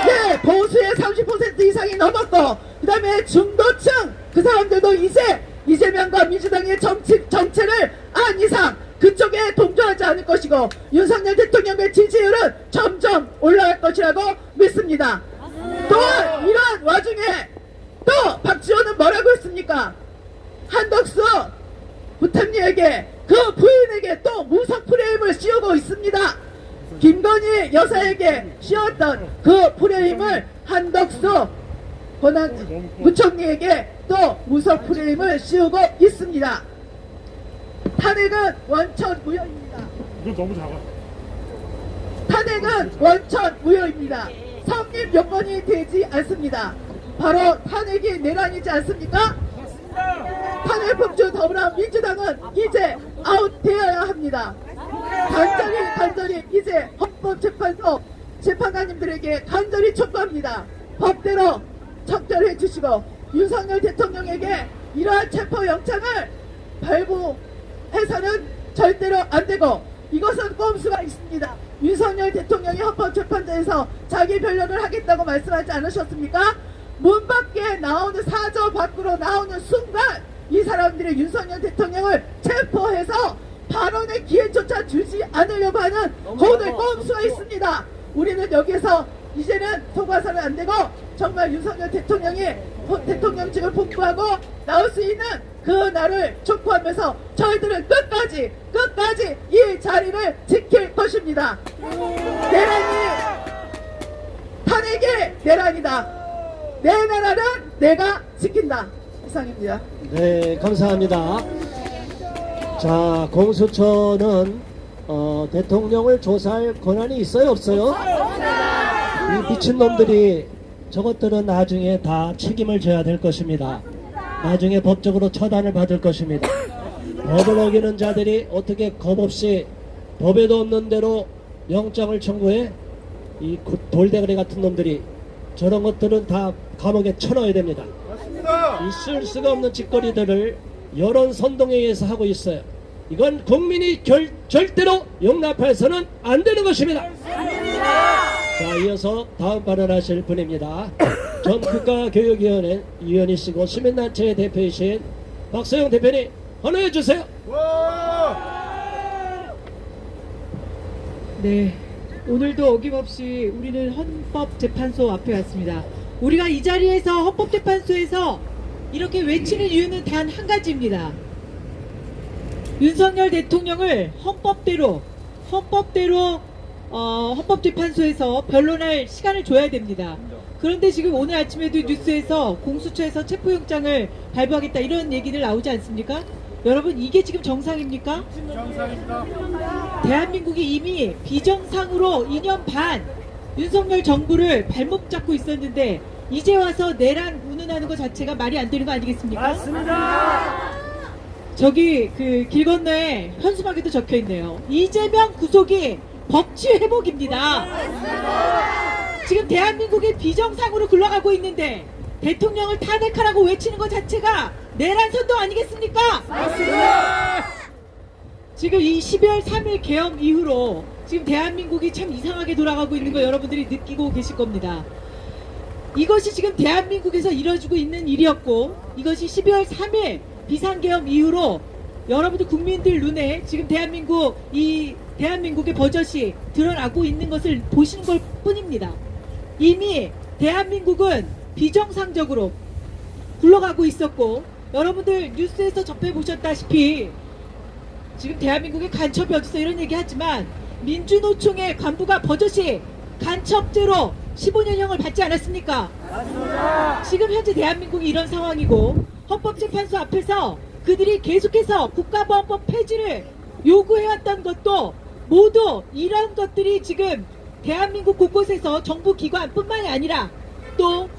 Speaker 9: 네, 보수의 30% 이상이 넘었고 그 다음에 중도층 그 사람들도 이제 이재명과 민주당의 정체를 안 이상 그쪽에 동조하지 않을 것이고 윤석열 대통령의 지지율은 점점 올라갈 것이라고 믿습니다. 또한 이런 와중에 또 박지원은 뭐라고 했습니까? 한덕수 부탐리에게 그 부인에게 또 무석 프레임을 씌우고 있습니다. 김건희 여사에게 씌웠던 그 프레임을 한덕수 부총리에게 또 무석 프레임을 씌우고 있습니다. 탄핵은 원천 무효입니다.
Speaker 2: 이거 너무 작아.
Speaker 9: 탄핵은 원천 무효입니다. 성립 요건이 되지 않습니다. 바로 탄핵이 내란이지 않습니까? 탄핵법주 더불어민주당은 이제 아웃되어야 합니다. 간절히 이제 헌법재판소 재판관님들에게 간절히 촉구합니다. 법대로 척결해 주시고 윤석열 대통령에게 이러한 체포영장을 발부해서는 절대로 안 되고 이것은 꼼수가 있습니다. 윤석열 대통령이 헌법재판소에서 자기 변론을 하겠다고 말씀하지 않으셨습니까? 문 밖에 나오는 사저 밖으로 나오는 순간 이 사람들이 윤석열 대통령을 체포해서 발언의 기회조차 주지 않으려고 하는 거대 꼼수가 있습니다. 우리는 여기에서 이제는 속아서는 안 되고 정말 윤석열 대통령이 대통령직을 복구하고 나올 수 있는 그 날을 촉구하면서 저희들은 끝까지 이 자리를 지킬 것입니다. 내란이 탄핵이 내란이다. 내 나라는 내가 지킨다. 이상입니다.
Speaker 3: 네, 감사합니다. 자, 공수처는 대통령을 조사할 권한이 있어요, 없어요? 이 미친놈들이 저것들은 나중에 다 책임을 져야 될 것입니다. 나중에 법적으로 처단을 받을 것입니다. 법을 어기는 자들이 어떻게 겁없이 법에도 없는 대로 영장을 청구해? 이 돌대가리 같은 놈들이 저런 것들은 다 감옥에 쳐넣어야 됩니다. 있을 수가 없는 짓거리들을 여론 선동에 의해서 하고 있어요. 이건 국민이 절대로 용납해서는 안 되는 것입니다. 자, 이어서 다음 발언하실 분입니다. 전 국가교육위원회 위원이시고 시민단체 대표이신 박서영 대표님 헌호해 주세요.
Speaker 10: 네, 오늘도 어김없이 우리는 헌법재판소 앞에 왔습니다. 우리가 이 자리에서 헌법재판소에서 이렇게 외치는 이유는 단 한 가지입니다. 윤석열 대통령을 헌법대로 헌법재판소에서 변론할 시간을 줘야 됩니다. 그런데 지금 오늘 아침에도 뉴스에서 공수처에서 체포영장을 발부하겠다 이런 얘기들 나오지 않습니까? 여러분 이게 지금 정상입니까? 정상입니다. 대한민국이 이미 비정상으로 2년 반 윤석열 정부를 발목 잡고 있었는데 이제 와서 내란 운운하는 것 자체가 말이 안 되는 거 아니겠습니까? 맞습니다. 저기 그 길 건너에 현수막에도 적혀 있네요. 이재명 구속이 법치 회복입니다. 지금 대한민국이 비정상으로 굴러가고 있는데 대통령을 탄핵하라고 외치는 것 자체가 내란 선동 아니겠습니까? 맞습니다. 지금 이 12월 3일 계엄 이후로 지금 대한민국이 참 이상하게 돌아가고 있는 거 여러분들이 느끼고 계실 겁니다. 이것이 지금 대한민국에서 이뤄지고 있는 일이었고 이것이 12월 3일 비상계엄 이후로 여러분들 국민들 눈에 지금 대한민국의 버젓이 드러나고 있는 것을 보시는 것 뿐입니다. 이미 대한민국은 비정상적으로 굴러가고 있었고 여러분들 뉴스에서 접해보셨다시피 지금 대한민국의 간첩이 어딨어 이런 얘기 하지만 민주노총의 간부가 버젓이 간첩죄로 15년형을 받지 않았습니까? 맞습니다. 지금 현재 대한민국이 이런 상황이고 헌법재판소 앞에서 그들이 계속해서 국가보안법 폐지를 요구해왔던 것도 모두 이런 것들이 지금 대한민국 곳곳에서 정부기관 뿐만이 아니라 또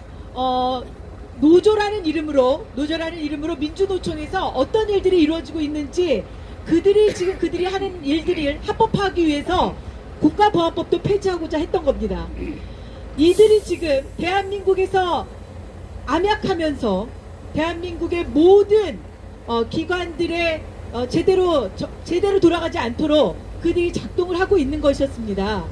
Speaker 10: 노조라는 이름으로 민주노총에서 어떤 일들이 이루어지고 있는지 그들이 하는 일들을 합법화하기 위해서 국가보안법도 폐지하고자 했던 겁니다. 이들이 지금 대한민국에서 암약하면서 대한민국의 모든 기관들의 제대로 돌아가지 않도록 그들이 작동을 하고 있는 것이었습니다.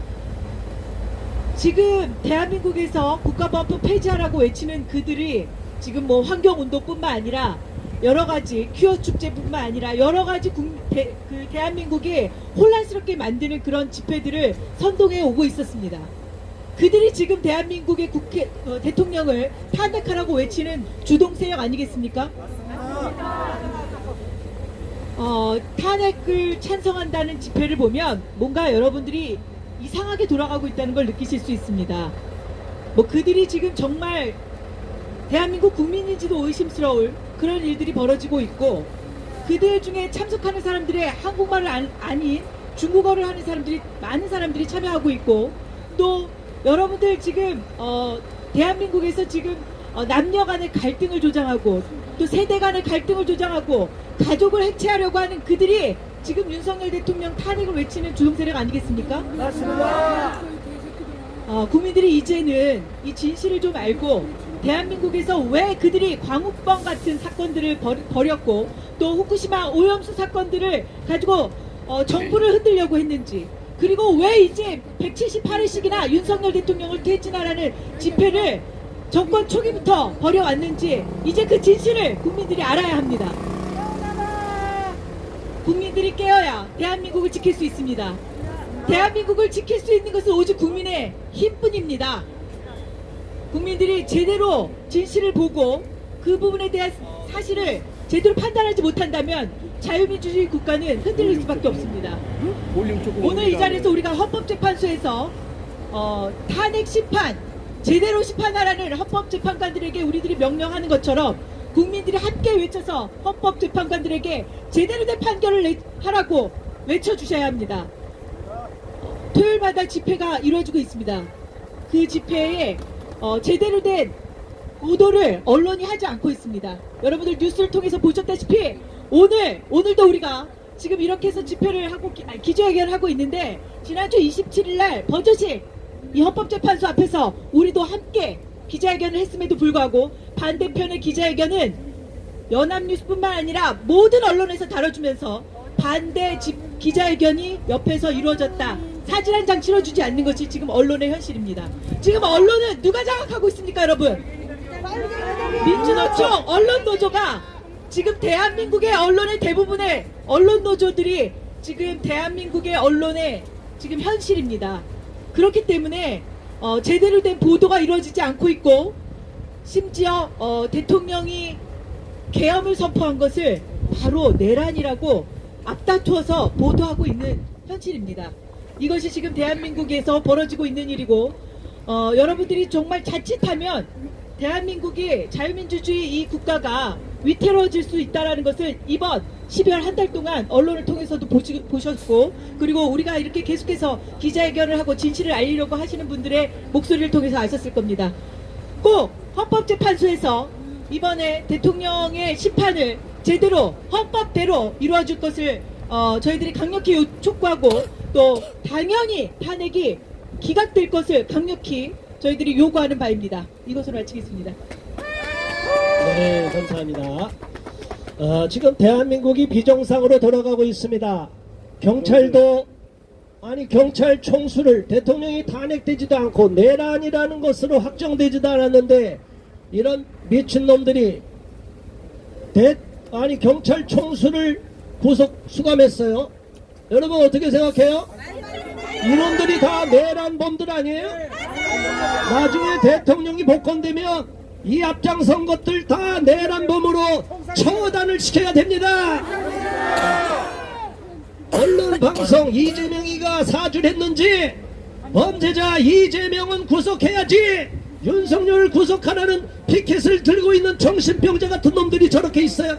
Speaker 10: 지금 대한민국에서 국가보안법 폐지하라고 외치는 그들이 지금 뭐 환경운동뿐만 아니라 여러가지 퀴어 축제뿐만 아니라 여러가지 대한민국이 혼란스럽게 만드는 그런 집회들을 선동해 오고 있었습니다. 그들이 지금 대한민국의 대통령을 탄핵하라고 외치는 주동세력 아니겠습니까? 탄핵을 찬성한다는 집회를 보면 뭔가 여러분들이 이상하게 돌아가고 있다는 걸 느끼실 수 있습니다. 뭐 그들이 지금 정말 대한민국 국민인지도 의심스러울 그런 일들이 벌어지고 있고 그들 중에 참석하는 사람들의 한국말을 아닌 중국어를 하는 사람들이 많은 사람들이 참여하고 있고 또 여러분들 지금 대한민국에서 지금 남녀 간의 갈등을 조장하고 또 세대 간의 갈등을 조장하고 가족을 해체하려고 하는 그들이 지금 윤석열 대통령 탄핵을 외치는 주동세력 아니겠습니까? 맞습니다. 국민들이 이제는 이 진실을 좀 알고 대한민국에서 왜 그들이 광우병 같은 사건들을 벌였고 또 후쿠시마 오염수 사건들을 가지고 정부를 흔들려고 했는지 그리고 왜 이제 178회씩이나 윤석열 대통령을 퇴진하라는 집회를 정권 초기부터 벌여왔는지 이제 그 진실을 국민들이 알아야 합니다. 국민들이 깨어야 대한민국을 지킬 수 있습니다. 대한민국을 지킬 수 있는 것은 오직 국민의 힘뿐입니다. 국민들이 제대로 진실을 보고 그 부분에 대한 사실을 제대로 판단하지 못한다면 자유민주주의 국가는 흔들릴 수밖에 없습니다. 오늘 이 자리에서 우리가 헌법재판소에서 탄핵 심판, 제대로 심판하라는 헌법재판관들에게 우리들이 명령하는 것처럼 국민들이 함께 외쳐서 헌법재판관들에게 제대로 된 판결을 하라고 외쳐주셔야 합니다. 토요일마다 집회가 이루어지고 있습니다. 그 집회에 제대로 된 보도를 언론이 하지 않고 있습니다. 여러분들 뉴스를 통해서 보셨다시피 오늘도 우리가 지금 이렇게 해서 집회를 하고 기자회견을 하고 있는데 지난주 27일 날 버젓이 이 헌법재판소 앞에서 우리도 함께 기자회견을 했음에도 불구하고 반대편의 기자회견은 연합뉴스뿐만 아니라 모든 언론에서 다뤄주면서 반대 기자회견이 옆에서 이루어졌다. 사진 한 장 찍어주지 않는 것이 지금 언론의 현실입니다. 지금 언론은 누가 장악하고 있습니까, 여러분? 민주노총 언론노조가 지금 대한민국의 언론의 대부분의 언론노조들이 지금 대한민국의 언론의 지금 현실입니다. 그렇기 때문에 제대로 된 보도가 이루어지지 않고 있고 심지어 대통령이 계엄을 선포한 것을 바로 내란이라고 앞다투어서 보도하고 있는 현실입니다. 이것이 지금 대한민국에서 벌어지고 있는 일이고 여러분들이 정말 자칫하면 대한민국이 자유민주주의 이 국가가 위태로워질 수 있다는 것을 이번 12월 한 달 동안 언론을 통해서도 보셨고, 그리고 우리가 이렇게 계속해서 기자회견을 하고 진실을 알리려고 하시는 분들의 목소리를 통해서 아셨을 겁니다. 꼭 헌법재판소에서 이번에 대통령의 심판을 제대로 헌법대로 이루어줄 것을 저희들이 강력히 촉구하고, 또 당연히 탄핵이 기각될 것을 강력히 저희들이 요구하는 바입니다. 이것으로 마치겠습니다.
Speaker 3: 네, 감사합니다. 지금 대한민국이 비정상으로 돌아가고 있습니다. 경찰도 경찰 총수를 대통령이 탄핵되지도 않고 내란이라는 것으로 확정되지도 않았는데, 이런 미친놈들이 경찰 총수를 구속 수감했어요. 여러분 어떻게 생각해요? 이놈들이 다 내란범들 아니에요? 나중에 대통령이 복권되면 이 앞장선 것들 다 내란범으로 처단을 시켜야 됩니다. 언론 방송 이재명이가 사주했는지 범죄자 이재명은 구속해야지, 윤석열을 구속하라는 피켓을 들고 있는 정신병자 같은 놈들이 저렇게 있어요.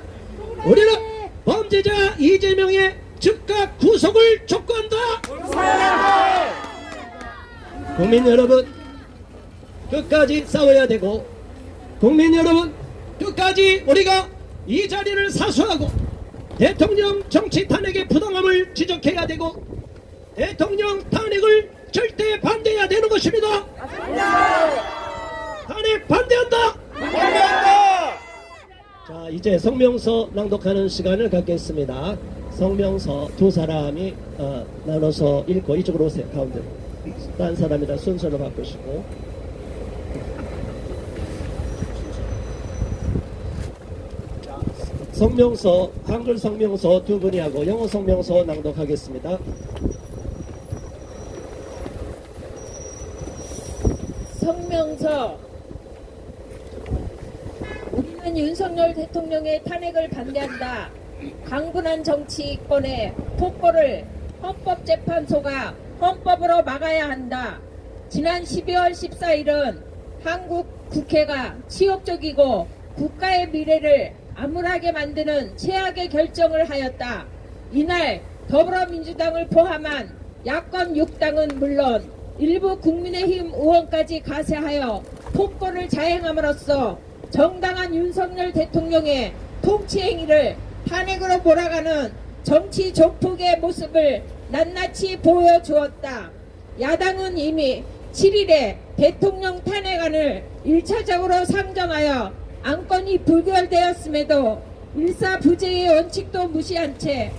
Speaker 3: 우리는 범죄자 이재명의 즉각 구속을 촉구한다. 국민 여러분, 끝까지 싸워야 되고, 국민 여러분, 끝까지 우리가 이 자리를 사수하고 대통령 정치 탄핵의 부당함을 지적해야 되고, 대통령 탄핵을 절대 반대해야 되는 것입니다. 탄핵 반대한다. 자, 이제 성명서 낭독하는 시간을 갖겠습니다. 성명서 두 사람이 나눠서 읽고, 이쪽으로 오세요. 가운데로. 딴 사람이랑 순서로 바꾸시고. 성명서, 한글 성명서 두 분이 하고 영어 성명서 낭독하겠습니다.
Speaker 11: 성명서. 우리는 윤석열 대통령의 탄핵을 반대한다. 강군한 정치권의 폭거를 헌법재판소가 헌법으로 막아야 한다. 지난 12월 14일은 한국 국회가 치욕적이고 국가의 미래를 암울하게 만드는 최악의 결정을 하였다. 이날 더불어민주당을 포함한 야권 6당은 물론 일부 국민의힘 의원까지 가세하여 폭거를 자행함으로써 정당한 윤석열 대통령의 통치 행위를 탄핵으로 몰아가는 정치 조폭의 모습을 낱낱이 보여주었다. 야당은 이미 7일에 대통령 탄핵안을 1차적으로 상정하여 안건이 부결되었음에도 일사부재의 원칙도 무시한 채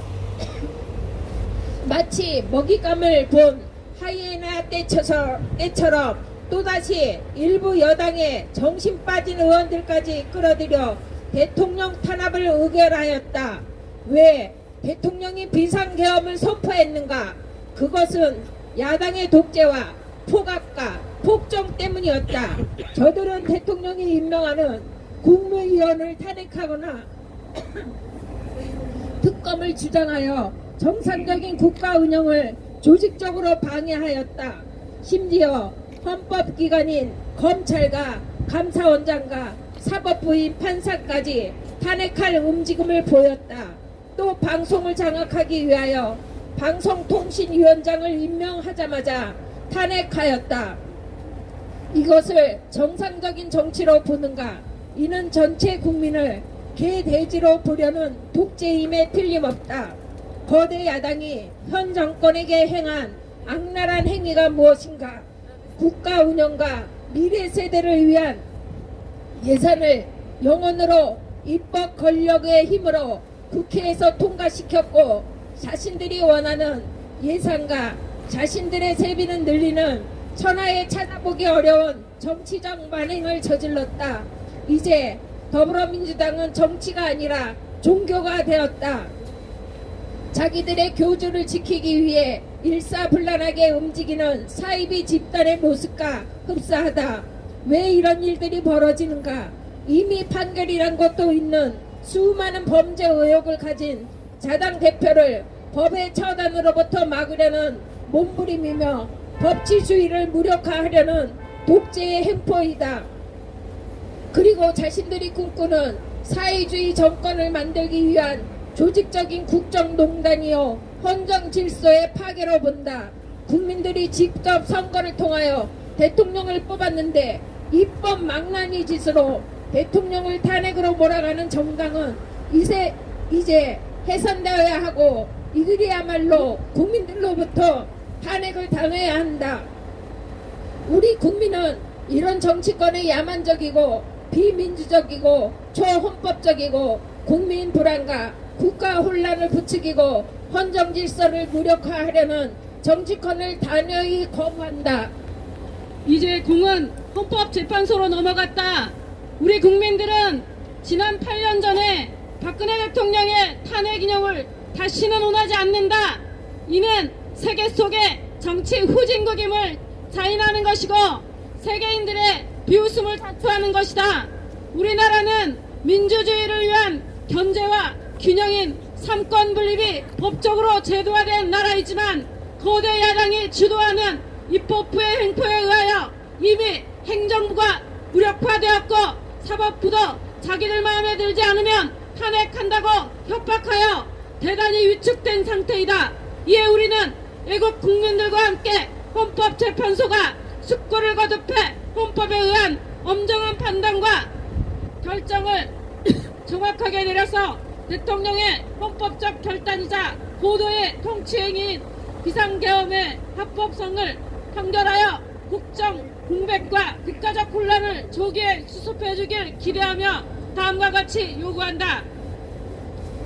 Speaker 11: 마치 먹잇감을 본 하이에나 떼처럼 또다시 일부 여당의 정신 빠진 의원들까지 끌어들여 대통령 탄압을 의결하였다. 왜 대통령이 비상계엄을 선포했는가? 그것은 야당의 독재와 포갑과 폭정 때문이었다. 저들은 대통령이 임명하는 국무위원을 탄핵하거나 특검을 주장하여 정상적인 국가 운영을 조직적으로 방해하였다. 심지어 헌법기관인 검찰과 감사원장과 사법부인 판사까지 탄핵할 움직임을 보였다. 또 방송을 장악하기 위하여 방송통신위원장을 임명하자마자 탄핵하였다. 이것을 정상적인 정치로 보는가? 이는 전체 국민을 개돼지로 보려는 독재임에 틀림없다. 거대 야당이 현 정권에게 행한 악랄한 행위가 무엇인가? 국가 운영과 미래 세대를 위한 예산을 영원으로 입법 권력의 힘으로 국회에서 통과시켰고, 자신들이 원하는 예산과 자신들의 세비는 늘리는 천하에 찾아보기 어려운 정치적 만행을 저질렀다. 이제 더불어민주당은 정치가 아니라 종교가 되었다. 자기들의 교주를 지키기 위해 일사불란하게 움직이는 사이비 집단의 모습과 흡사하다. 왜 이런 일들이 벌어지는가? 이미 판결이란 것도 있는 수많은 범죄 의혹을 가진 자당 대표를 법의 처단으로부터 막으려는 몸부림이며 법치주의를 무력화하려는 독재의 행포이다. 그리고 자신들이 꿈꾸는 사회주의 정권을 만들기 위한 조직적인 국정농단이요 헌정 질서의 파괴로 본다. 국민들이 직접 선거를 통하여 대통령을 뽑았는데 입법 망나니 짓으로 대통령을 탄핵으로 몰아가는 정당은 이제 해산되어야 하고 이들이야말로 국민들로부터 탄핵을 당해야 한다. 우리 국민은 이런 정치권의 야만적이고 비민주적이고 초헌법적이고 국민 불안과 국가 혼란을 부추기고 헌정 질서를 무력화하려는 정치권을 단호히 거부한다.
Speaker 12: 이제 공은 헌법재판소로 넘어갔다. 우리 국민들은 지난 8년 전에 박근혜 대통령의 탄핵 인용을 다시는 원하지 않는다. 이는 세계 속의 정치 후진국임을 자인하는 것이고 세계인들의 비웃음을 자초하는 것이다. 우리나라는 민주주의를 위한 견제와 균형인 삼권 분립이 법적으로 제도화된 나라이지만 거대 야당이 주도하는 입법부의 행포에 의하여 이미 행정부가 무력화되었고 사법부도 자기들 마음에 들지 않으면 탄핵한다고 협박하여 대단히 위축된 상태이다. 이에 우리는 애국 국민들과 함께 헌법재판소가 숙고를 거듭해 헌법에 의한 엄정한 판단과 결정을 정확하게 내려서 대통령의 헌법적 결단이자 고도의 통치행위인 비상계엄의 합법성을 판결하여 국정 공백과 국가적 혼란을 조기에 수습해주길 기대하며 다음과 같이 요구한다.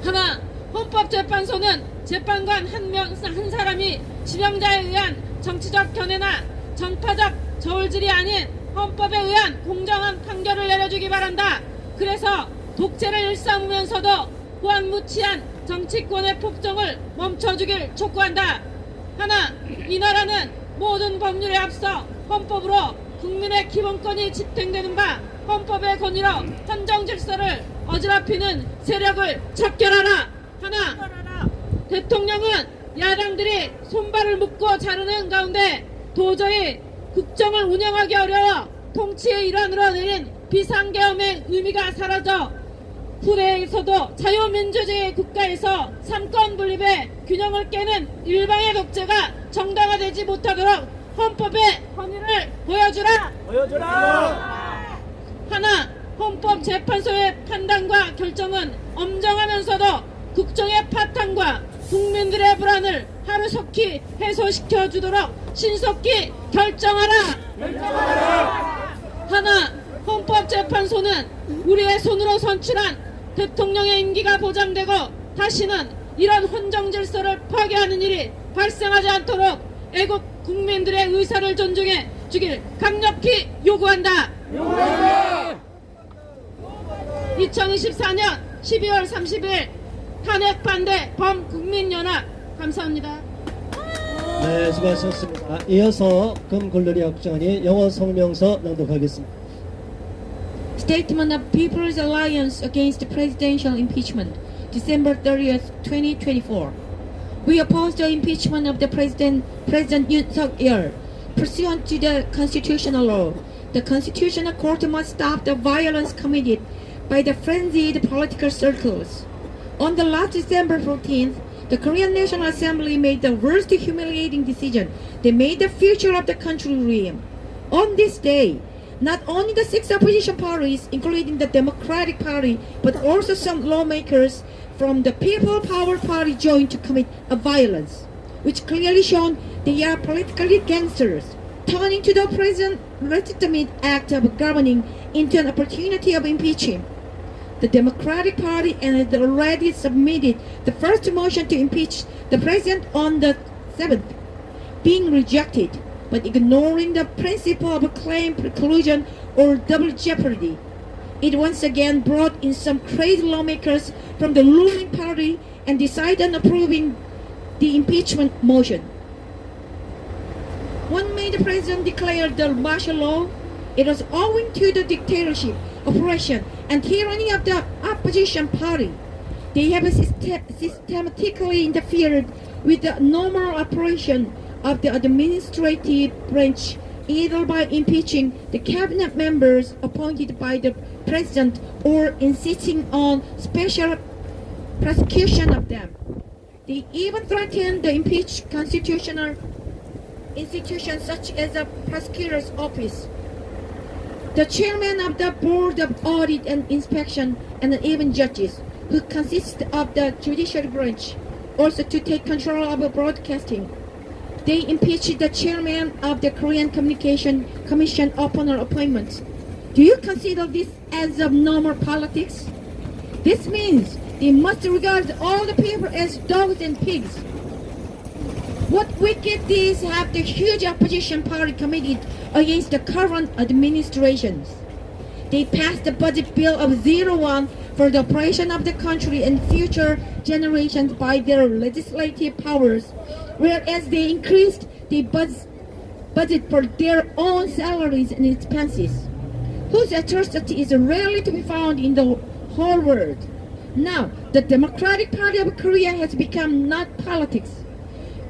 Speaker 12: 하나, 헌법재판소는 재판관 한 사람이 지명자에 의한 정치적 견해나 정파적 저울질이 아닌 헌법에 의한 공정한 판결을 내려주기 바란다. 그래서 독재를 일삼으면서도 무한무치한 정치권의 폭정을 멈춰주길 촉구한다. 하나, 이 나라는 모든 법률에 앞서 헌법으로 국민의 기본권이 집행되는 바 헌법의 권위로 헌정 질서를 어지럽히는 세력을 척결하라. 하나, 대통령은 야당들이 손발을 묶고 자르는 가운데 도저히 국정을 운영하기 어려워 통치의 일환으로 내린 비상계엄의 의미가 사라져 후대에서도 자유민주주의 국가에서 삼권 분립의 균형을 깨는 일방의 독재가 정당화되지 못하도록 헌법의 권위를 보여주라. 하나, 헌법재판소의 판단과 결정은 엄정하면서도 국정의 파탄과 국민들의 불안을 하루속히 해소시켜 주도록 신속히 결정하라. 하나, 헌법재판소는 우리의 손으로 선출한 대통령의 임기가 보장되고 다시는 이런 헌정 질서를 파괴하는 일이 발생하지 않도록 애국 국민들의 의사를 존중해 주길 강력히 요구한다. 2024년 12월 30일 탄핵 반대 범국민연합. 감사합니다.
Speaker 3: 네, 수고하셨습니다. 이어서 금골놀이 확정이 영어 성명서 낭독하겠습니다.
Speaker 10: Statement of People's Alliance Against Presidential Impeachment, December 30th, 2024. We oppose the impeachment of the President Yoon Suk-yeol. Pursuant to the constitutional law, the Constitutional Court must stop the violence committed by the frenzied political circles. On the last December 14th, the Korean National Assembly made the worst humiliating decision that made the future of the country ruin. On this day, not only the 6 opposition parties, including the Democratic Party, but also some lawmakers from the People Power Party joined to commit a violence, which clearly shown they are politically gangsters, turning to the present legitimate act of governing into an opportunity of impeaching. The Democratic Party had already submitted the first motion to impeach the president on the 7th, being rejected, but ignoring the principle of claim preclusion or double jeopardy. It once again brought in some crazy lawmakers from the ruling party and decided on approving the impeachment motion. When the president declared the martial law, it was owing to the dictatorship, oppression, and tyranny of the opposition party. They have systematically interfered with the normal operation
Speaker 11: of the administrative branch either by impeaching the cabinet members appointed by the president or insisting on special prosecution of them. They even threatened to impeach constitutional institutions such as the prosecutor's office, the chairman of the board of audit and inspection, and even judges, who consist of the judicial branch, also to take control of broadcasting. They impeached the chairman of the Korean Communication Commission upon her appointment. Do you consider this as abnormal politics? This means they must regard all the people as dogs and pigs. What wicked deeds have the huge opposition party committed against the current administrations? They passed the budget bill of 01 for the operation of the country and future generations by their legislative powers, whereas they increased the budget for their own salaries and expenses, whose atrocity is rarely to be found in the whole world. Now, the Democratic Party of Korea has become not politics,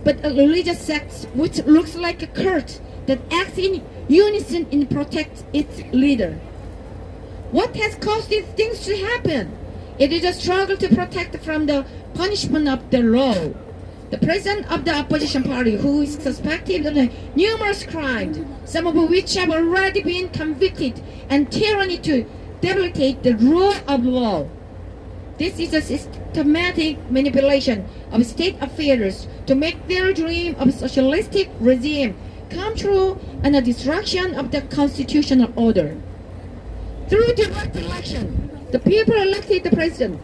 Speaker 11: but a religious sect which looks like a cult that acts in unison and protects its leader. What has caused these things to happen? It is a struggle to protect from the punishment of the law. The president of the opposition party, who is suspected of numerous crimes, some of which have already been convicted, and tyranny to debilitate the rule of law. This is a systematic manipulation of state affairs to make their dream of socialistic regime come true and a destruction of the constitutional order. Through direct election, the people elected the president,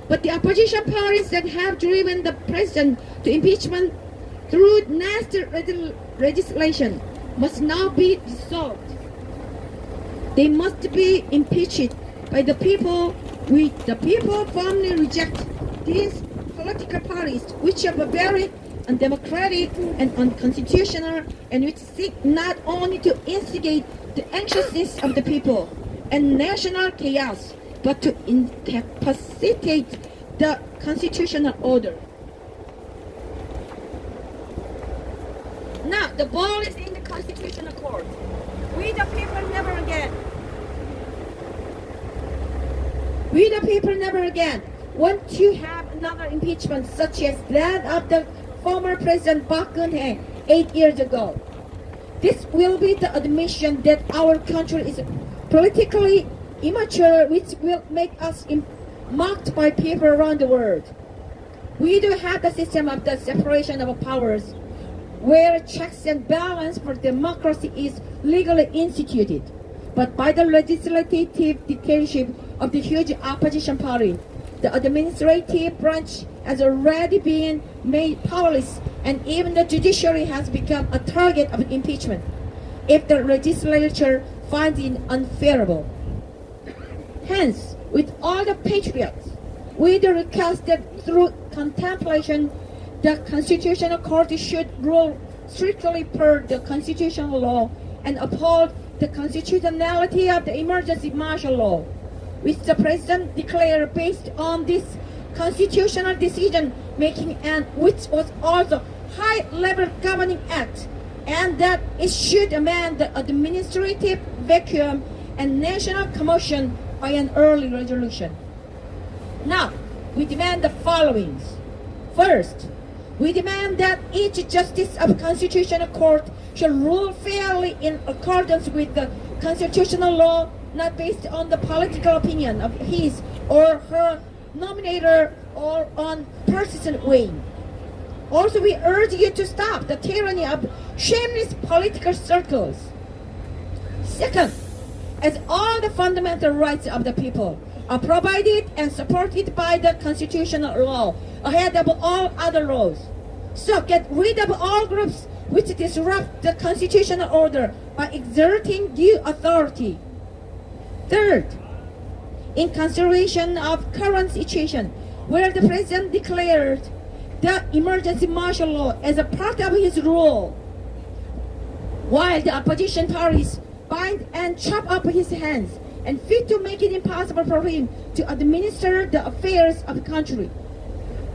Speaker 11: but the opposition parties that have driven the president to impeachment through nasty legislation must now be dissolved. They must be impeached by the people. The people firmly reject these political parties, which are barbaric, undemocratic, and unconstitutional, and which seek not only to instigate the anxiousness of the people and national chaos, but to incapacitate the constitutional order. Now, the ball is in the constitutional court. We the people never again. We the people never again want to have another impeachment such as that of the former President Park Geun-hye 8 years ago. This will be the admission that our country is politically immature, which will make us mocked by people around the world. We do have the system of the separation of powers, where checks and balance for democracy is legally instituted. But by the legislative dictatorship of the huge opposition party, the administrative branch has already been made powerless, and even the judiciary has become a target of impeachment if the legislature finds it unfavorable. Hence, with all the patriots, we do request that through contemplation, the Constitutional Court should rule strictly per the constitutional law and uphold the constitutionality of the emergency martial law, which the President declared based on this constitutional decision making, and which was also high-level governing act, and that it should amend the administrative vacuum and national commotion by an early resolution. Now, we demand the following. First, we demand that each justice of Constitutional Court shall rule fairly in accordance with the constitutional law, not based on the political opinion of his or her nominator or on persistent weighing. Also, we urge you to stop the tyranny of shameless political circles. Second, as all the fundamental rights of the people are provided and supported by the constitutional law ahead of all other laws, so get rid of all groups which disrupt the constitutional order by exerting due authority. Third, in consideration of current situation, where the President declared the emergency martial law as a part of his rule, while the opposition parties bind and chop up his hands and fit to make it impossible for him to administer the affairs of the country.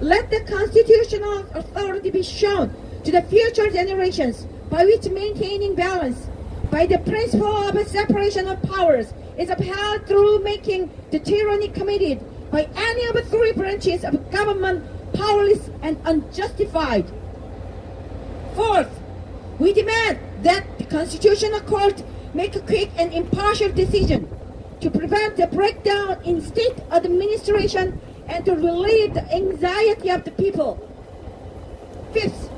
Speaker 11: Let the constitutional authority be shown to to the future generations, by which maintaining balance by the principle of a separation of powers is upheld through making the tyranny committed by any of the three branches of government powerless and unjustified. Fourth, we demand that the Constitutional Court make a quick and impartial decision to prevent the breakdown in state administration and to relieve the anxiety of the people. Fifth,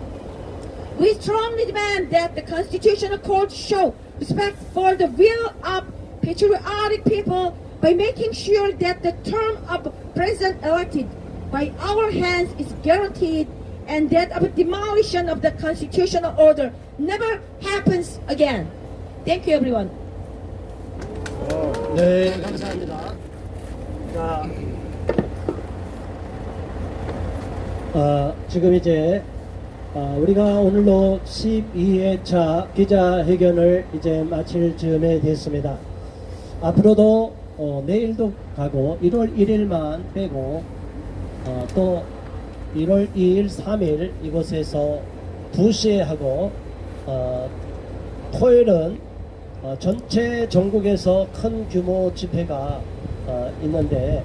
Speaker 11: we strongly demand that the Constitutional Court show respect for the will of patriotic people by making sure that the term of president elected by our hands is guaranteed and that a demolition of the constitutional order never happens again. Thank you, everyone.
Speaker 3: 네, 감사합니다. 자, 지금 이제 우리가 오늘로 12회차 기자회견을 이제 마칠 즈음에 됐습니다. 앞으로도 내일도 가고 1월 1일만 빼고 또 1월 2일, 3일 이곳에서 2시에 하고 토요일은 전체 전국에서 큰 규모 집회가 있는데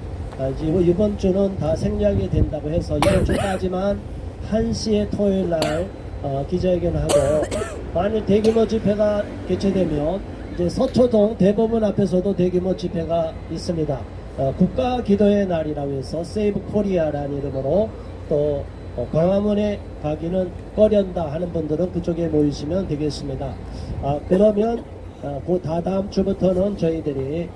Speaker 3: 이번 주는 다 생략이 된다고 해서 이번 주까지만 1시에 토요일 날 기자회견을 하고, 만일 대규모 집회가 개최되면 이제 서초동 대법원 앞에서도 대규모 집회가 있습니다. 국가 기도의 날이라고 해서 세이브 코리아라는 이름으로, 또 광화문에 가기는 꺼련다 하는 분들은 그쪽에 모이시면 되겠습니다. 그러면 그 다음 주부터는 저희들이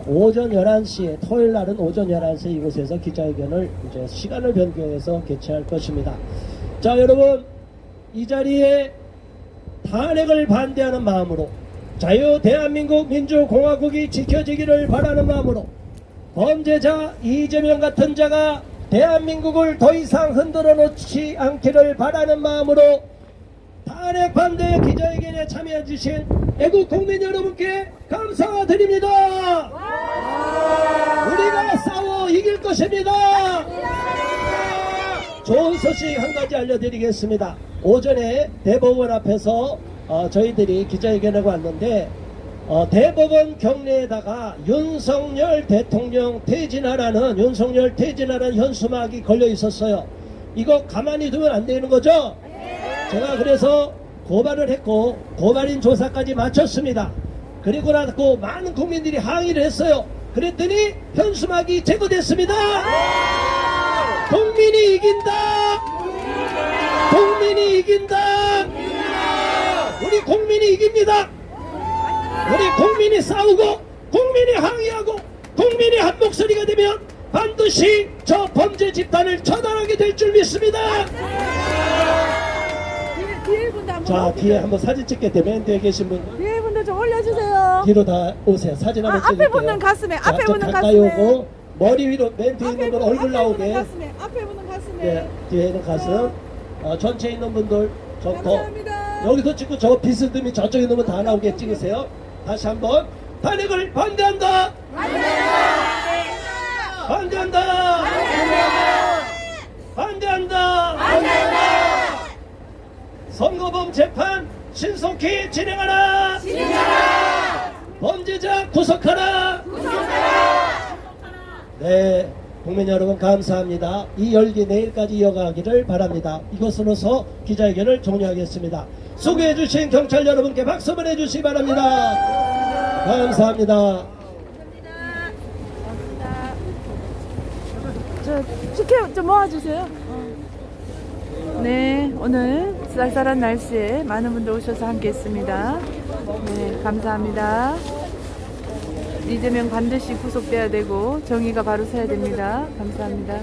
Speaker 3: 오전 11시에, 토요일 날은 오전 11시에 이곳에서 기자회견을 이제 시간을 변경해서 개최할 것입니다. 자, 여러분, 이 자리에 탄핵을 반대하는 마음으로, 자유 대한민국 민주공화국이 지켜지기를 바라는 마음으로, 범죄자 이재명 같은 자가 대한민국을 더 이상 흔들어 놓지 않기를 바라는 마음으로 탄핵 반대 기자회견에 참여해 주신 애국 국민 여러분께 감사드립니다. 우리가 싸워 이길 것입니다. 좋은 소식 한 가지 알려드리겠습니다. 오전에 대법원 앞에서 저희들이 기자회견하고 왔는데, 대법원 경내에다가 윤석열 대통령 퇴진하라는 현수막이 걸려 있었어요. 이거 가만히 두면 안 되는 거죠? 제가 그래서 고발을 했고, 고발인 조사까지 마쳤습니다. 그리고 나서 많은 국민들이 항의를 했어요. 그랬더니 현수막이 제거됐습니다. 국민이 이긴다. 국민이 이긴다. 우리 국민이 이깁니다. 우리 국민이 싸우고, 국민이 항의하고, 국민이 한 목소리가 되면 반드시 저 범죄 집단을 처단하게 될 줄 믿습니다. 자, 뒤에 한번 사진 찍게 되면 뒤에 계신 분,
Speaker 4: 뒤에 분들 좀 올려주세요.
Speaker 3: 뒤로 다 오세요. 사진 한번 찍을게요.
Speaker 4: 앞에 붙는 가슴에,
Speaker 3: 자,
Speaker 4: 앞에
Speaker 3: 저
Speaker 4: 붙는
Speaker 3: 가까이
Speaker 4: 가슴에.
Speaker 3: 오고, 머리 위로 맨 뒤에 있는 분 얼굴 나오게.
Speaker 4: 앞에 붙는 가슴에.
Speaker 3: 네, 뒤에 있는 가슴. 전체 있는 분들 저 더
Speaker 4: 감사합니다.
Speaker 3: 여기서 찍고 저 비스듬히 저쪽에 있는 분 다 나오게 찍으세요. 다시 한번 탄핵을 반대한다. 반대한다. 반대한다. 선거범 재판 신속히 진행하라. 범죄자 구속하라. 네, 국민 여러분 감사합니다. 이 열기 내일까지 이어가기를 바랍니다. 이것으로서 기자회견을 종료하겠습니다. 수고해 주신 경찰 여러분께 박수 보내주시기 바랍니다. 감사합니다.
Speaker 4: 저 축해 좀 모아주세요. 네, 오늘 쌀쌀한 날씨에 많은 분들 오셔서 함께했습니다. 네, 감사합니다. 이재명 반드시 구속돼야 되고 정의가 바로 서야 됩니다. 감사합니다.